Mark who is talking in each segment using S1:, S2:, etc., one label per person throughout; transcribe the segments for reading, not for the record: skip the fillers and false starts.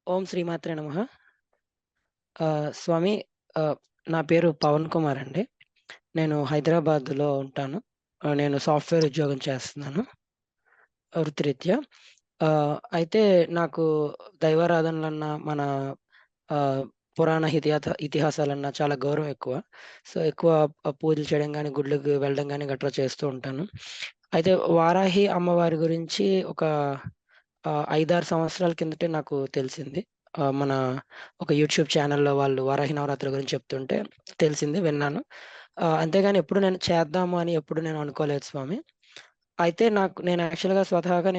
S1: ఓం శ్రీమాత్రే నమః. స్వామి, ఆహ్, నా పేరు పవన్ కుమార్ అండి. నేను హైదరాబాద్‌లో ఉంటాను. నేను సాఫ్ట్‌వేర్ ఉద్యోగం చేస్తున్నాను వృత్తిరీత్యా. అయితే నాకు దైవారాధనలన్నా, మన ఆహ్, పురాణ ఇతిహాసాలన్నా చాలా గౌరవం ఎక్కువ. సో, ఎక్కువ పూజలు చేయడం గానీ, గుడ్లకి వెళ్ళడం గానీ గట్రా చేస్తూ ఉంటాను. అయితే వారాహి అమ్మవారి గురించి ఒక 5, 6 సంవత్సరాల కిందటే నాకు తెలిసింది. మన ఒక యూట్యూబ్ ఛానెల్‌లో వాళ్ళు వారాహి నవరాత్రుల గురించి చెప్తుంటే తెలిసింది, విన్నాను. అంతేగాని ఎప్పుడు నేను చేద్దాము అని ఎప్పుడు నేను అనుకోలేదు స్వామి. అయితే నేను యాక్చువల్‌గా స్వతహాగా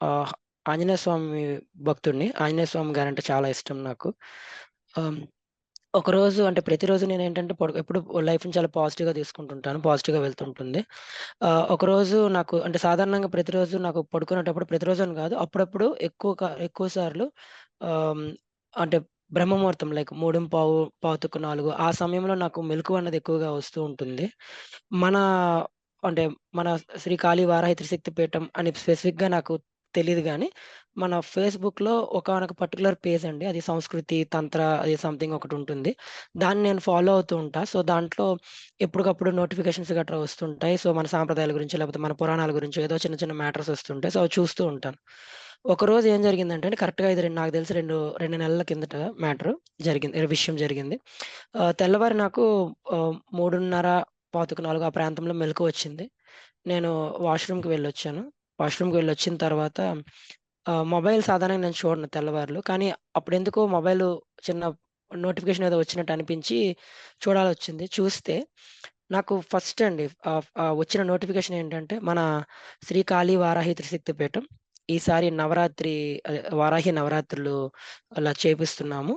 S1: ఆహ్, ఆంజనేయ స్వామి భక్తుడిని. ఆంజనేయ స్వామి గారంటే చాలా ఇష్టం నాకు. ఆహ్, ఒకరోజు అంటే ప్రతిరోజు నేనేంటంటే ఎప్పుడు లైఫ్‌ని చాలా పాజిటివ్‌గా తీసుకుంటుంటాను. పాజిటివ్‌గా వెళ్తుంటుంది. ఒకరోజు నాకు అంటే సాధారణంగా ప్రతిరోజు నాకు పడుకునేటప్పుడు ప్రతిరోజు అని కాదు. అప్పుడప్పుడు ఎక్కువ సార్లు ఆహ్, అంటే బ్రహ్మముహూర్తం లైక్ 3:15, 4:45 ఆ సమయంలో నాకు మెలకువ అన్నది ఎక్కువగా వస్తూ ఉంటుంది. మన అంటే మన శ్రీ కాళీ వారాహి త్రిశక్తి పీఠం అని స్పెసిఫిక్‌గా నాకు తెలీదు గానీ, మన ఫేస్‌బుక్‌లో ఒకానొక పర్టిక్యులర్ పేజ్ అండి. అది సంస్కృతి, తంత్ర అది సంథింగ్ ఒకటుంటుంది. దాన్ని నేను ఫాలో అవుతూ ఉంటా. సో, దాంట్లో ఎప్పటికప్పుడు నోటిఫికేషన్స్ గట్రా వస్తుంటాయి. సో, మన సాంప్రదాయాల గురించి, లేకపోతే మన పురాణాల గురించో ఏదో చిన్న చిన్న మ్యాటర్స్ వస్తుంటాయి. సో, అవి చూస్తూ ఉంటాను. ఒకరోజు ఏం జరిగిందంటే అండి, కరెక్ట్‌గా ఇది నాకు తెలిసి 2 నెలల కిందట విషయం జరిగింది. తెల్లవారి నాకు 3:30, 4 ఆ ప్రాంతంలో మెలకువొచ్చింది. నేను వాష్‌రూమ్‌కి వెళ్ళొచ్చాను. వాష్‌రూమ్‌కి వెళ్ళొచ్చిన తర్వాత మొబైల్ సాధారణంగా నేను చూడను తెల్లవార్లు. కానీ అప్పుడెందుకో మొబైలు చిన్న నోటిఫికేషన్ ఏదో వచ్చినట్టు అనిపించి చూడాలొచ్చింది. చూస్తే నాకు ఫస్ట్ అండి వచ్చిన నోటిఫికేషన్ ఏంటంటే, మన శ్రీ కాళీ వారాహి త్రిశక్తి పీఠం ఈసారి వారాహి నవరాత్రులు అలా చేపిస్తున్నాము.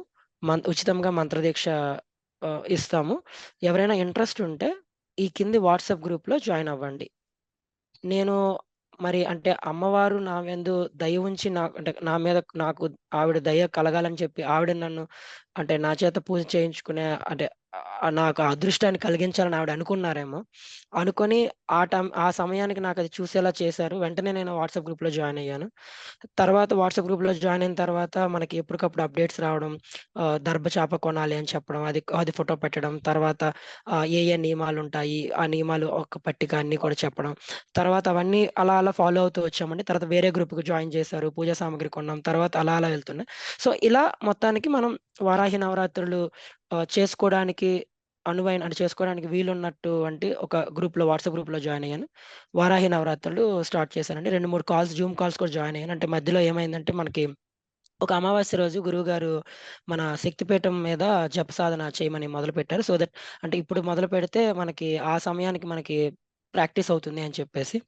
S1: ఉచితంగా మంత్రదీక్ష ఇస్తాము. ఎవరైనా ఇంట్రెస్ట్ ఉంటే ఈ కింది వాట్సాప్ గ్రూప్‌లో జాయిన్ అవ్వండి. నేను మరి అంటే అమ్మవారు నా యందు దయ ఉంచి అంటే నా మీద నాకు ఆవిడ దయ కలగాలని చెప్పి ఆవిడ నన్ను అంటే నా చేత పూజ చేయించుకునే అంటే నాకు ఆ అదృష్టాన్ని కలిగించాలని ఆవిడ అనుకున్నారేమో. అనుకోని ఆ సమయానికి నాకది చూసేలా చేశారు. వెంటనే నేను వాట్సాప్ గ్రూప్‌లో జాయిన్ అయ్యాను. తర్వాత వాట్సాప్ గ్రూప్‌లో జాయిన్ అయిన తర్వాత మనకి ఎప్పటికప్పుడు అప్‌డేట్స్ రావడం, దర్భచాప కొనాలి అని చెప్పడం, అది అది ఫోటో పెట్టడం, తర్వాత ఏ నియమాలుంటాయి, ఆ నియమాలు ఒక పట్టిక అన్నీ కూడా చెప్పడం. తర్వాత అవన్నీ అలా అలా ఫాలో అవుతూ వచ్చామండి. తర్వాత వేరే గ్రూప్‌కి జాయిన్ చేశారు. పూజా సామాగ్రి కొన్నాం. తర్వాత అలా అలా వెళ్తున్నాయి. సో, ఇలా మొత్తానికి మనం వారాహి నవరాత్రులు చేసుకోడానికి అంటే చేసుకోవడానికి వీలున్నటువంటి ఒక వాట్సాప్ గ్రూప్‌లో జాయిన్ అయ్యాను. వారాహి నవరాత్రులు స్టార్ట్ చేశానండి. 2, 3 జూమ్ కాల్స్ కూడా జాయిన్ అయ్యాను. అంటే మధ్యలో ఏమైందంటే మనకి ఒక అమావాస్య రోజు గురువుగారు మన శక్తిపీఠం మీద జపసాధన చేయమని మొదలుపెట్టారు. సో దట్ అంటే ఇప్పుడు మొదలుపెడితే ఆ సమయానికి మనకి ప్రాక్టీస్ అవుతుంది అని చెప్పేసి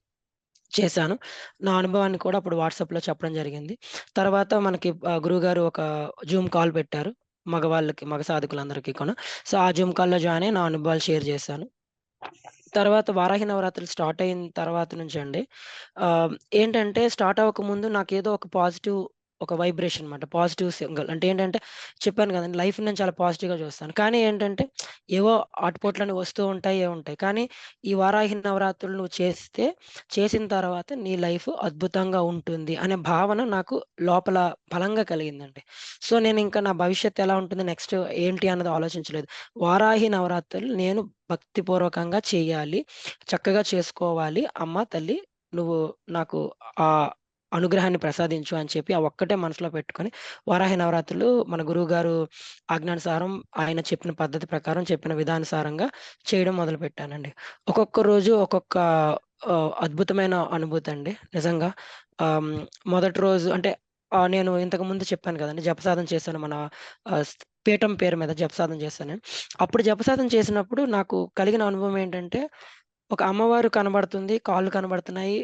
S1: చేశాను. నా అనుభవాన్ని కూడా అప్పుడు వాట్సాప్‌లో చెప్పడం జరిగింది. తర్వాత మనకి గురువుగారు ఒక జూమ్ కాల్ పెట్టారు. మగ సాధకులందరికీ కూడా. సో, ఆ జూమ్ కాల్‌లో జాయిన్ అయ్యి నా అనుభవాలు షేర్ చేశాను. తర్వాత వారాహి నవరాత్రులు స్టార్ట్ అయిన తర్వాత నుంచండి ఆహ్, ఏంటంటే స్టార్ట్ అవ్వకముందు నాకేదో ఒక వైబ్రేషన్ మాట. Positive single. అంటే ఏంటంటే చెప్పాను గదండీ! లైఫ్‌ని నేను చాలా పాజిటివ్‌గా చూస్తాను. కానీ ఏంటంటే ఏవో ఆటుపోట్లన్నీ వస్తూ ఉంటాయి, ఉంటాయి. కానీ ఈ వారాహి నవరాత్రులు నువ్వు చేసిన తర్వాత నీ లైఫ్ అద్భుతంగా ఉంటుంది అనే భావన నాకు లోపల బలంగా కలిగిందండి. సో, నేనింకా నా భవిష్యత్తు ఎలా ఉంటుంది, నెక్స్ట్ ఏంటి అన్నది ఆలోచించలేదు. వారాహి నవరాత్రులు నేను భక్తిపూర్వకంగా చేయాలి. చక్కగా చేసుకోవాలి. అమ్మ తల్లి నువ్వు నాకు ఆ అనుగ్రహాన్ని ప్రసాదించు అని చెప్పి ఆ ఒక్కటే మనసులో పెట్టుకొని వారాహి నవరాత్రులు మన గురువుగారు ఆజ్ఞానుసారం ఆయన చెప్పిన పద్ధతి ప్రకారం చెప్పిన విధానుసారంగా చేయడం మొదలుపెట్టానండి. ఒక్కొక్క రోజు ఒక్కొక్క అద్భుతమైన అనుభూతండి నిజంగా. ఆహ్, హ్మ్, మొదటి రోజు అంటే నేను ఇంతకుముందు చెప్పాను కదండీ! జపసాధన చేశాను మన పీఠం పేరు మీద జపసాధన చేశానని. అప్పుడు జపసాధన చేసినప్పుడు నాకు కలిగిన అనుభవం ఏంటంటే, ఒక అమ్మవారు కనబడుతుంది. కాళ్ళు కనబడుతున్నాయి.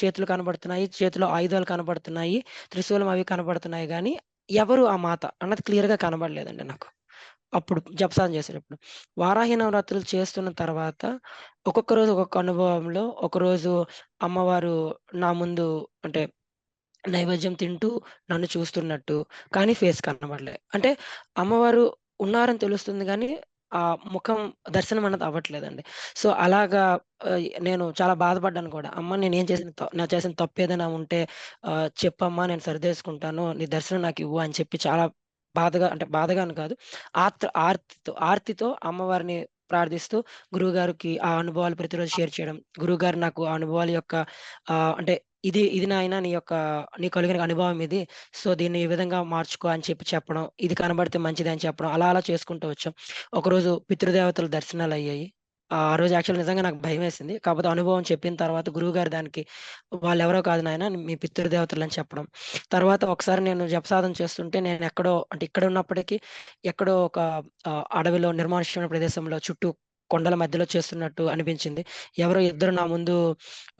S1: చేతులు కనబడుతున్నాయి. చేతిలో ఆయుధాలు కనబడుతున్నాయి. త్రిశూలం అవి కనబడుతున్నాయి గానీ, ఎవరు ఆ మాత అన్నది క్లియర్‌గా కనబడలేదండి నాకు. అప్పుడు జపసాధన చేసేటప్పుడు. వారాహి నవరాత్రులు చేస్తున్న తర్వాత ఒక్కొక్క రోజు ఒక్కొక్క అనుభవంలో, ఒకరోజు అమ్మవారు నా ముందు అంటే నైవేద్యం తింటూ నన్ను చూస్తున్నట్టు, కానీ ఫేస్ కనబడలే. అంటే అమ్మవారు ఉన్నారని తెలుస్తుంది గానీ, ఆ ముఖం దర్శనం అన్నది అవ్వట్లేదండి. సో, అలాగా నేను చాలా బాధపడ్డాను కూడా. అమ్మ నేను చేసిన తప్పేదైనా ఉంటే చెప్పమ్మా నేను సరిదేసుకుంటాను. నీ దర్శనం నాకివ్వు అని చెప్పి చాలా బాధగా అంటే బాధగా అని కాదు. ఆర్తితో అమ్మవారిని ప్రార్థిస్తూ గురువుగారికి ఆ అనుభవాలు ప్రతిరోజు షేర్ చేయడం. గురువుగారు నాకు ఆ అనుభవాల యొక్క అంటే ఇది నాయన నీకు కలిగిన అనుభవం ఇది. సో, దీన్ని ఈ విధంగా మార్చుకో అని చెప్పి చెప్పడం. ఇది కనబడితే మంచిదని చెప్పడం. అలా చేసుకుంటూ వచ్చాం. ఒకరోజు పితృదేవతల దర్శనాలయ్యాయి. ఆ రోజు యాక్చువల్లీ నిజంగా నాకు భయమేసింది. కాకపోతే అనుభవం చెప్పిన తర్వాత గురువుగారు దానికి వాళ్ళెవరో కాదు నాయన మీ పితృదేవతలని చెప్పడం. తర్వాత ఒకసారి నేను జపసాధన చేస్తుంటే నేనెక్కడో అంటే ఇక్కడున్నప్పటికీ ఎక్కడో ఒక అడవిలో నిర్మానుష్యమైన ప్రదేశంలో చుట్టూ కొండల మధ్యలో చేస్తున్నట్టు అనిపించింది. ఎవరో ఇద్దరు నా ముందు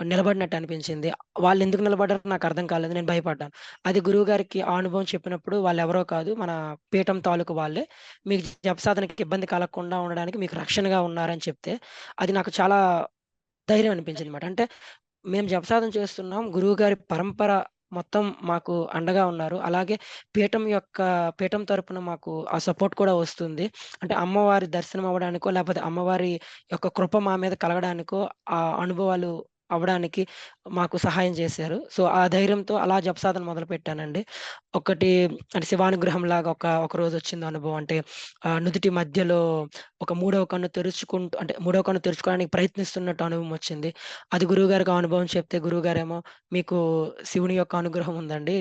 S1: నిలబడినట్టు అనిపించింది. వాళ్ళెందుకు నిలబడ్డారో నాకర్థం కాలేదు. నేను భయపడ్డాను. అది గురువుగారికి ఆ అనుభవం చెప్పినప్పుడు వాళ్ళెవరో కాదు మన పీఠం తాలూకు వాళ్ళే. మీకు జపసాధనకి ఇబ్బంది కలగకుండా ఉండడానికి మీకు రక్షణగా ఉన్నారని చెప్తే, అది నాకు చాలా ధైర్యం అనిపించిందన్నమాట. అంటే మేము జపసాధన చేస్తున్నాం. గురువుగారి పరంపర మొత్తం మాకు అండగా ఉన్నారు. అలాగే పీఠం తరపున మాకు ఆ సపోర్ట్ కూడా వస్తుంది. అంటే అమ్మవారి దర్శనం అవ్వడానికో, లేపోతే అమ్మవారి యొక్క కృప మా మీద కలగడానికో, ఆ అనుభవాలు అవ్వడానికి మాకు సహాయం చేశారు. సో, ఆ ధైర్యంతో అలా జపసాధన మొదలుపెట్టానండి. ఒకటి అంటే శివానుగ్రహంలాగా ఒక రోజొచ్చింది అనుభవం. అంటే నుదిటి మధ్యలో ఒక మూడవ కన్ను తెరుచుకోవడానికి ప్రయత్నిస్తున్నట్టు అనుభవం వచ్చింది. అది గురువుగారికి ఆ అనుభవం చెప్తే గురువుగారేమో మీకు శివుని యొక్క అనుగ్రహం ఉందండి.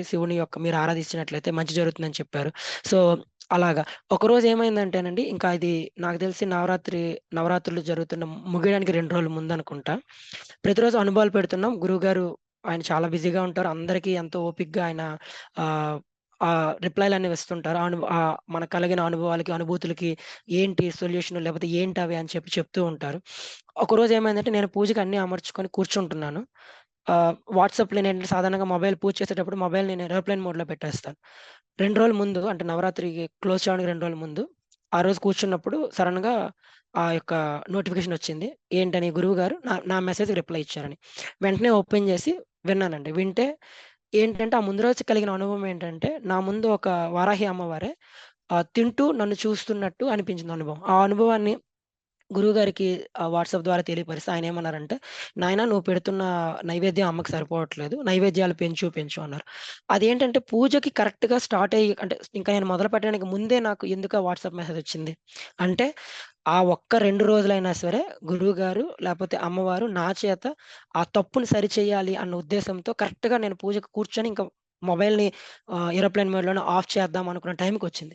S1: మీరు ఆరాధించినట్లయితే మంచి జరుగుతుందని చెప్పారు. సో, అలాగా. ఒకరోజు ఏమైందంటేనండి, ఇంకా ఇది నాకు తెలిసి నవరాత్రులు జరుగుతున్న ముగియడానికి 2 రోజుల ముందనుకుంటా. ప్రతిరోజు అనుభవాలు పెడుతున్నాం. గురువుగారు ఆయన చాలా బిజీగా ఉంటారు. అందరికీ ఎంతో ఓపికగా ఆయన ఆహ్, రిప్లైలన్నీ ఇస్తుంటారు. మనకు కలిగిన అనుభవాలకి, అనుభూతులకి ఏంటి సొల్యూషన్ లేకపోతే ఏంటవి అని చెప్పి చెప్తూ ఉంటారు. ఒకరోజు ఏమైందంటే నేను పూజకి అన్నీ అమర్చుకొని కూర్చుంటున్నాను. వాట్సాప్‌లో నేను సాధారణంగా పూజ చేసేటప్పుడు మొబైల్ నేను ఏరోప్లేన్ మోడ్‌లో పెట్టేస్తాను. 2 రోజుల ముందు అంటే నవరాత్రికి క్లోజ్ చేయడానికి 2 రోజుల ముందు, ఆ రోజు కూర్చున్నప్పుడు సడెన్‌గా ఆ యొక్క నోటిఫికేషన్ వచ్చింది. ఏంటని గురువుగారు నా నా మెసేజ్‌కి రిప్లై ఇచ్చారని. వెంటనే ఓపెన్ చేసి విన్నానండి. వింటే ఏంటంటే, ఆ ముందు రోజు కలిగిన అనుభవం ఏంటంటే, నా ముందు ఒక వారాహి అమ్మవారే తింటూ నన్ను చూస్తున్నట్టు అనిపించింది అనుభవం. ఆ అనుభవాన్ని గురువుగారికి వాట్సాప్ ద్వారా తెలియపరిస్తే ఆయనేమన్నారంటే, "నాయనా నువ్వు పెడుతున్న నైవేద్యం అమ్మకి సరిపోవట్లేదు. నైవేద్యాలు పెంచు" అన్నారు. అదేంటంటే పూజకి కరెక్ట్‌గా స్టార్ట్ అయ్యి అంటే ఇంకా నేను మొదలుపెట్టడానికి ముందే నాకు ఎందుకు ఆ వాట్సాప్ మెసేజ్ వచ్చింది. అంటే ఆ ఒక్క 2 రోజులైనా సరే గురువుగారు లేపోతే అమ్మవారు నా చేత ఆ తప్పుని సరిచేయాలి అన్న ఉద్దేశంతో కరెక్ట్‌గా నేను పూజకి కూర్చొని ఇంకా మొబైల్‌ని ఏరోప్లేన్ మోడ్‌లోనే ఆఫ్ చేద్దాం అనుకున్న టైంకొచ్చింది.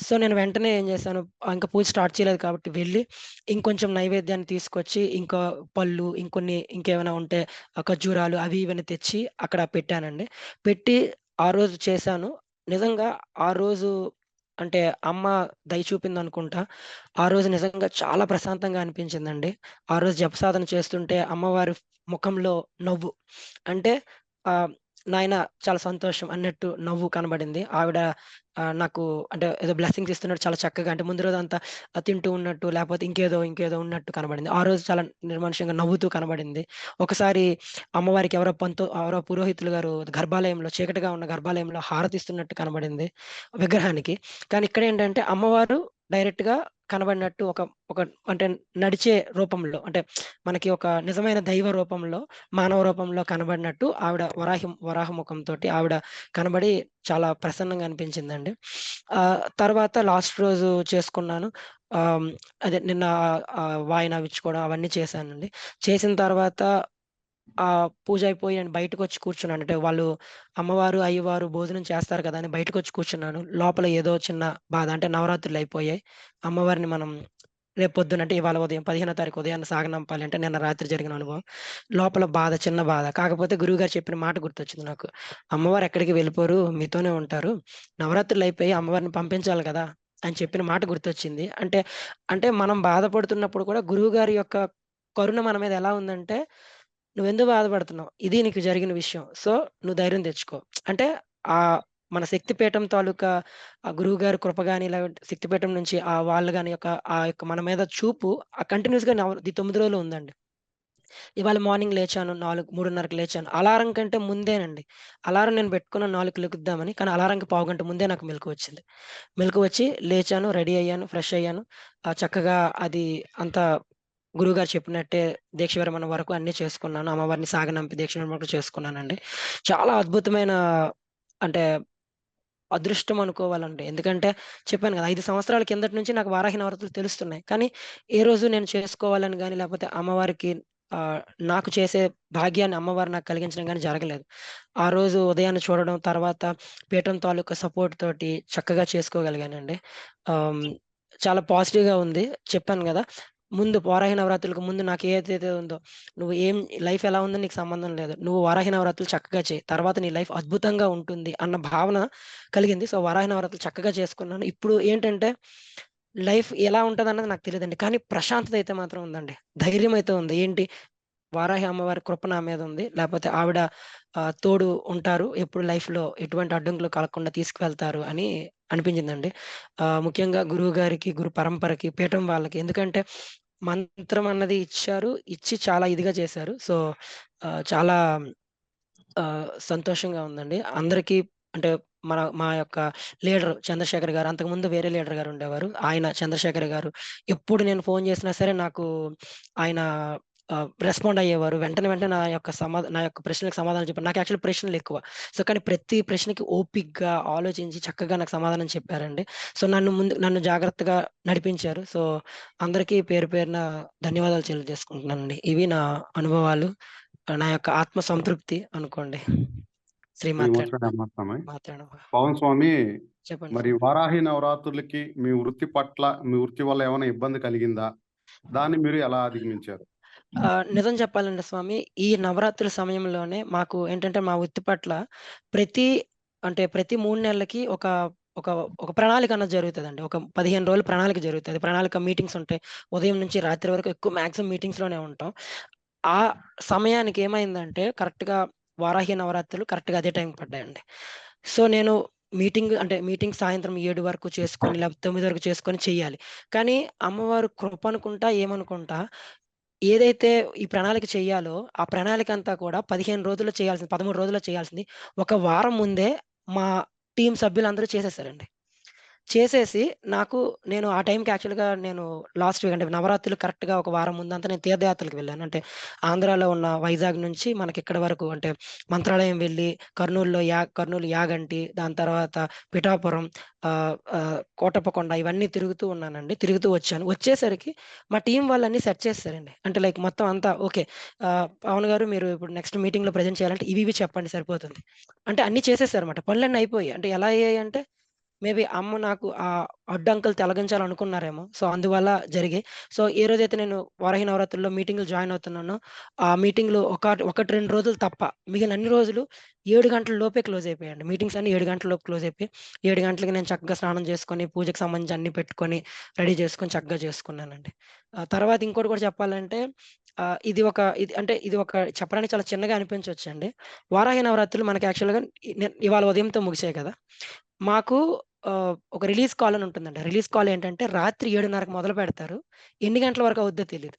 S1: సో, నేను వెంటనే ఏం చేశాను, ఇంక పూజ స్టార్ట్ చేయలేదు కాబట్టి వెళ్ళి ఇంకొంచెం నైవేద్యాన్ని తీసుకొచ్చి, ఇంకా పళ్ళు, ఇంకేమైనా ఉంటే ఖర్జూరాలు అవి ఇవన్నీ తెచ్చి అక్కడ పెట్టానండి. పెట్టి ఆ రోజు చేశాను. నిజంగా ఆ రోజు అంటే అమ్మ దయ చూపిందనుకుంటా. ఆ రోజు నిజంగా చాలా ప్రశాంతంగా అనిపించిందండి. ఆ రోజు జపసాధన చేస్తుంటే అమ్మవారి ముఖంలో నవ్వు. అంటే ఆహ్, నాయన చాలా సంతోషం అన్నట్టు నవ్వు కనబడింది. ఆవిడ నాకు అంటే ఏదో బ్లెస్సింగ్స్ ఇస్తున్నట్టు చాలా చక్కగా అంటే ముందు రోజంతా తింటూ ఉన్నట్టు లేపోతే ఇంకేదో ఉన్నట్టు కనబడింది. ఆ రోజు చాలా నిర్మానుష్యంగా నవ్వుతూ కనబడింది. ఒకసారి అమ్మవారికి ఎవరో పురోహితులు గారు చీకటిగా ఉన్న గర్భాలయంలో హారతిస్తున్నట్టు కనబడింది విగ్రహానికి. కానీ ఇక్కడేంటంటే అమ్మవారు డైరెక్ట్‌గా కనబడినట్టు ఒక ఒక అంటే నడిచే రూపంలో అంటే మనకి ఒక నిజమైన దైవ రూపంలో, మానవ రూపంలో కనబడినట్టు ఆవిడ వరాహ ముఖంతోటి ఆవిడ కనబడి చాలా ప్రసన్నంగా అనిపించిందండి. తర్వాత లాస్ట్ రోజు చేసుకున్నాను. ఆహ్, అదే నిన్న వాయినం ఇచ్చుకోవడం అవన్నీ చేశానండి. చేసిన తర్వాత పూజ అయిపోయి నేను బయటకొచ్చి కూర్చున్నాను. అంటే వాళ్ళు అమ్మవారు, అయ్యవారు భోజనం చేస్తారు కదా! అని బయటకొచ్చి కూర్చున్నాను. లోపల ఏదో చిన్న బాధ. అంటే నవరాత్రులయిపోయాయి. అమ్మవారిని మనం రేపు పొద్దున అంటే ఇవాళ ఉదయం 15వ తారీఖు ఉదయాన్నే సాగనంపాలి అంటే నిన్న రాత్రి జరిగిన అనుభవం. లోపల బాధ, చిన్న బాధ. కాకపోతే గురువుగారు చెప్పిన మాట గుర్తొచ్చింది నాకు. అమ్మవారు ఎక్కడికి వెళ్ళిపోరు. మీతోనే ఉంటారు. నవరాత్రులయిపోయి అమ్మవారిని పంపించాలి కదా! అని చెప్పిన మాట గుర్తొచ్చింది. అంటే మనం బాధపడుతున్నప్పుడు కూడా గురువుగారి యొక్క కరుణ మన మీద ఎలా ఉందంటే నువ్వెందుకు బాధపడుతున్నావు? ఇది నీకు జరిగిన విషయం. సో, నువ్వు ధైర్యం తెచ్చుకో. అంటే మన శక్తిపీఠం తాలూకా గురువుగారి కృప గాని, లేదంటే శక్తిపీఠం నుంచి వాళ్ళు గాని ఆ యొక్క మన మీద చూపు కంటిన్యూయస్‌గా ఈ 9 రోజులు ఉందండి. ఇవాళ మార్నింగ్ లేచాను 3:30కి లేచాను. అలారం కంటే ముందేనండి. అలారం నేను పెట్టుకున్న 4కి లెగుద్దామని. కానీ అలారంకి పావుగంట ముందే నాకు మెలుకువ వచ్చింది. మెలుకువ వచ్చి లేచాను, రెడీ అయ్యాను, ఫ్రెష్ అయ్యాను. చక్కగా అది అంతా గురువుగారు చెప్పినట్టే దీక్ష విరమణ వరకు అన్నీ చేసుకున్నాను. అమ్మవారిని సాగనంపి దీక్ష విరమణ వరకు చేసుకున్నానండి. చాలా అద్భుతమైన అంటే అదృష్టం అనుకోవాలండి. ఎందుకంటే చెప్పాను గదా! 5 సంవత్సరాల కిందటి నుంచి నాకు వారాహి నవరాత్రులు తెలుస్తున్నాయి. కానీ ఏ రోజు నేను చేసుకోవాలని గాని, లేపోతే అమ్మవారికి ఆహ్, నాకు చేసే భాగ్యాన్ని అమ్మవారు నాకు కలిగించడం గాని జరగలేదు. ఆ రోజు ఉదయాన్నే చూడడం, తర్వాత పీఠం తాలూకా సపోర్ట్ తోటి చక్కగా చేసుకోగలిగానండి. ఆహ్, హ్మ్, చాలా పాజిటివ్‌గా ఉంది. చెప్పాను గదా! ముందు వారాహి నవరాత్రులకు ముందు నాకు ఏదైతే ఉందో, నువ్వు లైఫ్ ఎలా ఉందో నీకు సంబంధం లేదు. నువ్వు వారాహి నవరాత్రులు చక్కగా చెయి. తర్వాత నీ లైఫ్ అద్భుతంగా ఉంటుంది అన్న భావన కలిగింది. సో, వారాహి నవరాత్రులు చక్కగా చేసుకున్నాను. ఇప్పుడు ఏంటంటే, లైఫ్ ఎలా ఉంటదన్నది నాకు తెలీదండి. కానీ ప్రశాంతత అయితే మాత్రం ఉందండి. ధైర్యం అయితే ఉంది. ఏంటి వారాహి అమ్మవారి కృప నా మీద ఉంది. లేపోతే ఆవిడ తోడు ఉంటారు. ఎప్పుడు లైఫ్‌లో ఎటువంటి అడ్డంకులు కలగకుండా తీసుకువెళ్తారు అని అనిపించిందండి. ముఖ్యంగా గురువు గారికి, గురు పరంపరకి, పీఠం వాళ్ళకి ఎందుకంటే మంత్రం అన్నది ఇచ్చారు. ఇచ్చి చాలా ఇదిగా చేశారు. సో, చాలా సంతోషంగా ఉందండి. అందరికీ అంటే మా యొక్క లీడర్ చంద్రశేఖర్ గారు, అంతకుముందు వేరే లీడర్ గారు ఉండేవారు. ఆయన చంద్రశేఖర్ గారు ఎప్పుడు నేను ఫోను చేసినా సరే నాకు ఆయన రెస్పాండ్ అయ్యేవారు. వెంటనే నా యొక్క ప్రశ్నలకు సమాధానం చెప్పారు. నాకు యాక్చువల్లీ ప్రశ్నలెక్కువ. సో, కానీ ప్రతి ప్రశ్నకి ఓపికగా ఆలోచించి చక్కగా నాకు సమాధానం చెప్పారండి. సో, నన్ను జాగ్రత్తగా నడిపించారు. సో, అందరికీ పేరు పేరున ధన్యవాదాలు తెలియజేసుకుంటున్నానండి. ఇవి నా అనుభవాలు. నా యొక్క ఆత్మ సంతృప్తి అనుకోండి. శ్రీమాత్రే
S2: శ్రీమాత్రే
S1: నమః.
S2: నమః స్వామి.
S1: మాత్రే నమః.
S2: పవన్ స్వామి,
S1: చెప్పండి
S2: మరి
S1: స్వామి.
S2: వారాహి నవరాత్రులకి మీ వృత్తి వల్ల ఏమైనా ఇబ్బంది కలిగిందా? దాన్ని మీరు ఎలా అధిగమించారు?
S1: నిజం చెప్పాలంటే స్వామి, ఈ నవరాత్రుల సమయంలోనే మాకు ఏంటంటే, మా వృత్తి పట్ల ప్రతి ప్రతి 3 నెలలకి ఒక ఒక ప్రణాళిక అన్నది జరుగుతదండి. ఒక 15 రోజుల ప్రణాళిక జరుగుతది. ప్రణాళిక మీటింగ్స్ ఉంటాయి. ఉదయం నుంచి రాత్రి వరకు ఎక్కువ మాక్సిమం మీటింగ్స్‌లోనే ఉంటాం. ఆ సమయానికి ఏమైందంటే, కరెక్ట్‌గా వారాహి నవరాత్రులు కరెక్ట్‌గా అదే టైంకి పడ్డాయండి. సో, నేను మీటింగ్ సాయంత్రం 7 వరకు చేసుకొని, లేకపోతే 9 వరకు చేసుకొని చెయ్యాలి. కానీ అమ్మవారు కృప అనుకుంటా, ఏమనుకుంటా ఏదైతే ఈ ప్రణాళిక చెయ్యాలో, ఆ ప్రణాళికంతా కూడా 15 రోజుల్లో చేయాల్సింది, 13 రోజుల్లో చేయాల్సింది, ఒక వారం ముందే మా టీమ్ సభ్యులందరూ చేసేసారండి. చేసేసి నేను ఆ టైంకి యాక్చువల్‌గా నేను లాస్ట్ వీక్ అంటే నవరాత్రులు కరెక్ట్‌గా ఒక వారం ముందంతా నేను తీర్థయాత్రలకు వెళ్ళాను. అంటే ఆంధ్రాలో ఉన్న వైజాగ్ నుంచి మనకిక్కడి వరకు అంటే మంత్రాలయం వెళ్ళి, కర్నూలు యాగంటి, దాని తర్వాత పిఠాపురం, కోటప్పకొండ ఇవన్నీ తిరుగుతూ ఉన్నానండి. తిరుగుతూ వచ్చాను. వచ్చేసరికి మా టీమ్ వాళ్ళన్నీ సెట్ చేసేసారండి. అంటే లైక్ మొత్తం అంతా ఓకే. పవన్ గారు మీరు ఇప్పుడు నెక్స్ట్ మీటింగ్‌లో ప్రెజెంట్ చేయాలంటే ఇవి చెప్పండి సరిపోతుంది. అంటే అన్నీ చేసేసారన్నమాట. పనులన్నీ అయిపోయాయి. అంటే ఎలా అయ్యాయంటే మేబీ అమ్మ నాకు అడ్డంకులు తొలగించాలనుకున్నారేమో. సో, అందువల్ల జరిగాయి. సో, ఏ రోజైతే నేను వారాహి నవరాత్రుల్లో మీటింగ్‌లు జాయిన్ అవుతున్నానో, ఆ మీటింగ్‌లు 1, 2 రోజులు తప్ప మిగిలిన అన్ని రోజులు 7 గంటల లోపే క్లోజ్ అయిపోయాయండి. మీటింగ్స్ అన్నీ 7 గంటల లోపు క్లోజ్ అయిపోయి, 7 గంటలకి నేను చక్కగా స్నానం చేసుకొని, పూజకి సంబంధించి అన్నీ పెట్టుకొని, రెడీ చేసుకొని చక్కగా చేసుకున్నానండి. తర్వాత ఇంకోటి కూడా చెప్పాలంటే ఇది ఒక చెప్పడానికి చాలా చిన్నగా అనిపించొచ్చండి. వారాహి నవరాత్రులు మనకి యాక్చువల్‌గా ఇవాళ ఉదయంతో ముగిసాయి కదా! మాకు ఒక రిలీజ్ కాల్ అని ఉంటుందండి. రిలీజ్ కాల్ ఏంటంటే రాత్రి 7:30కి మొదలుపెడతారు. ఎన్ని గంటల వరకు అవుద్దో తెలీదు.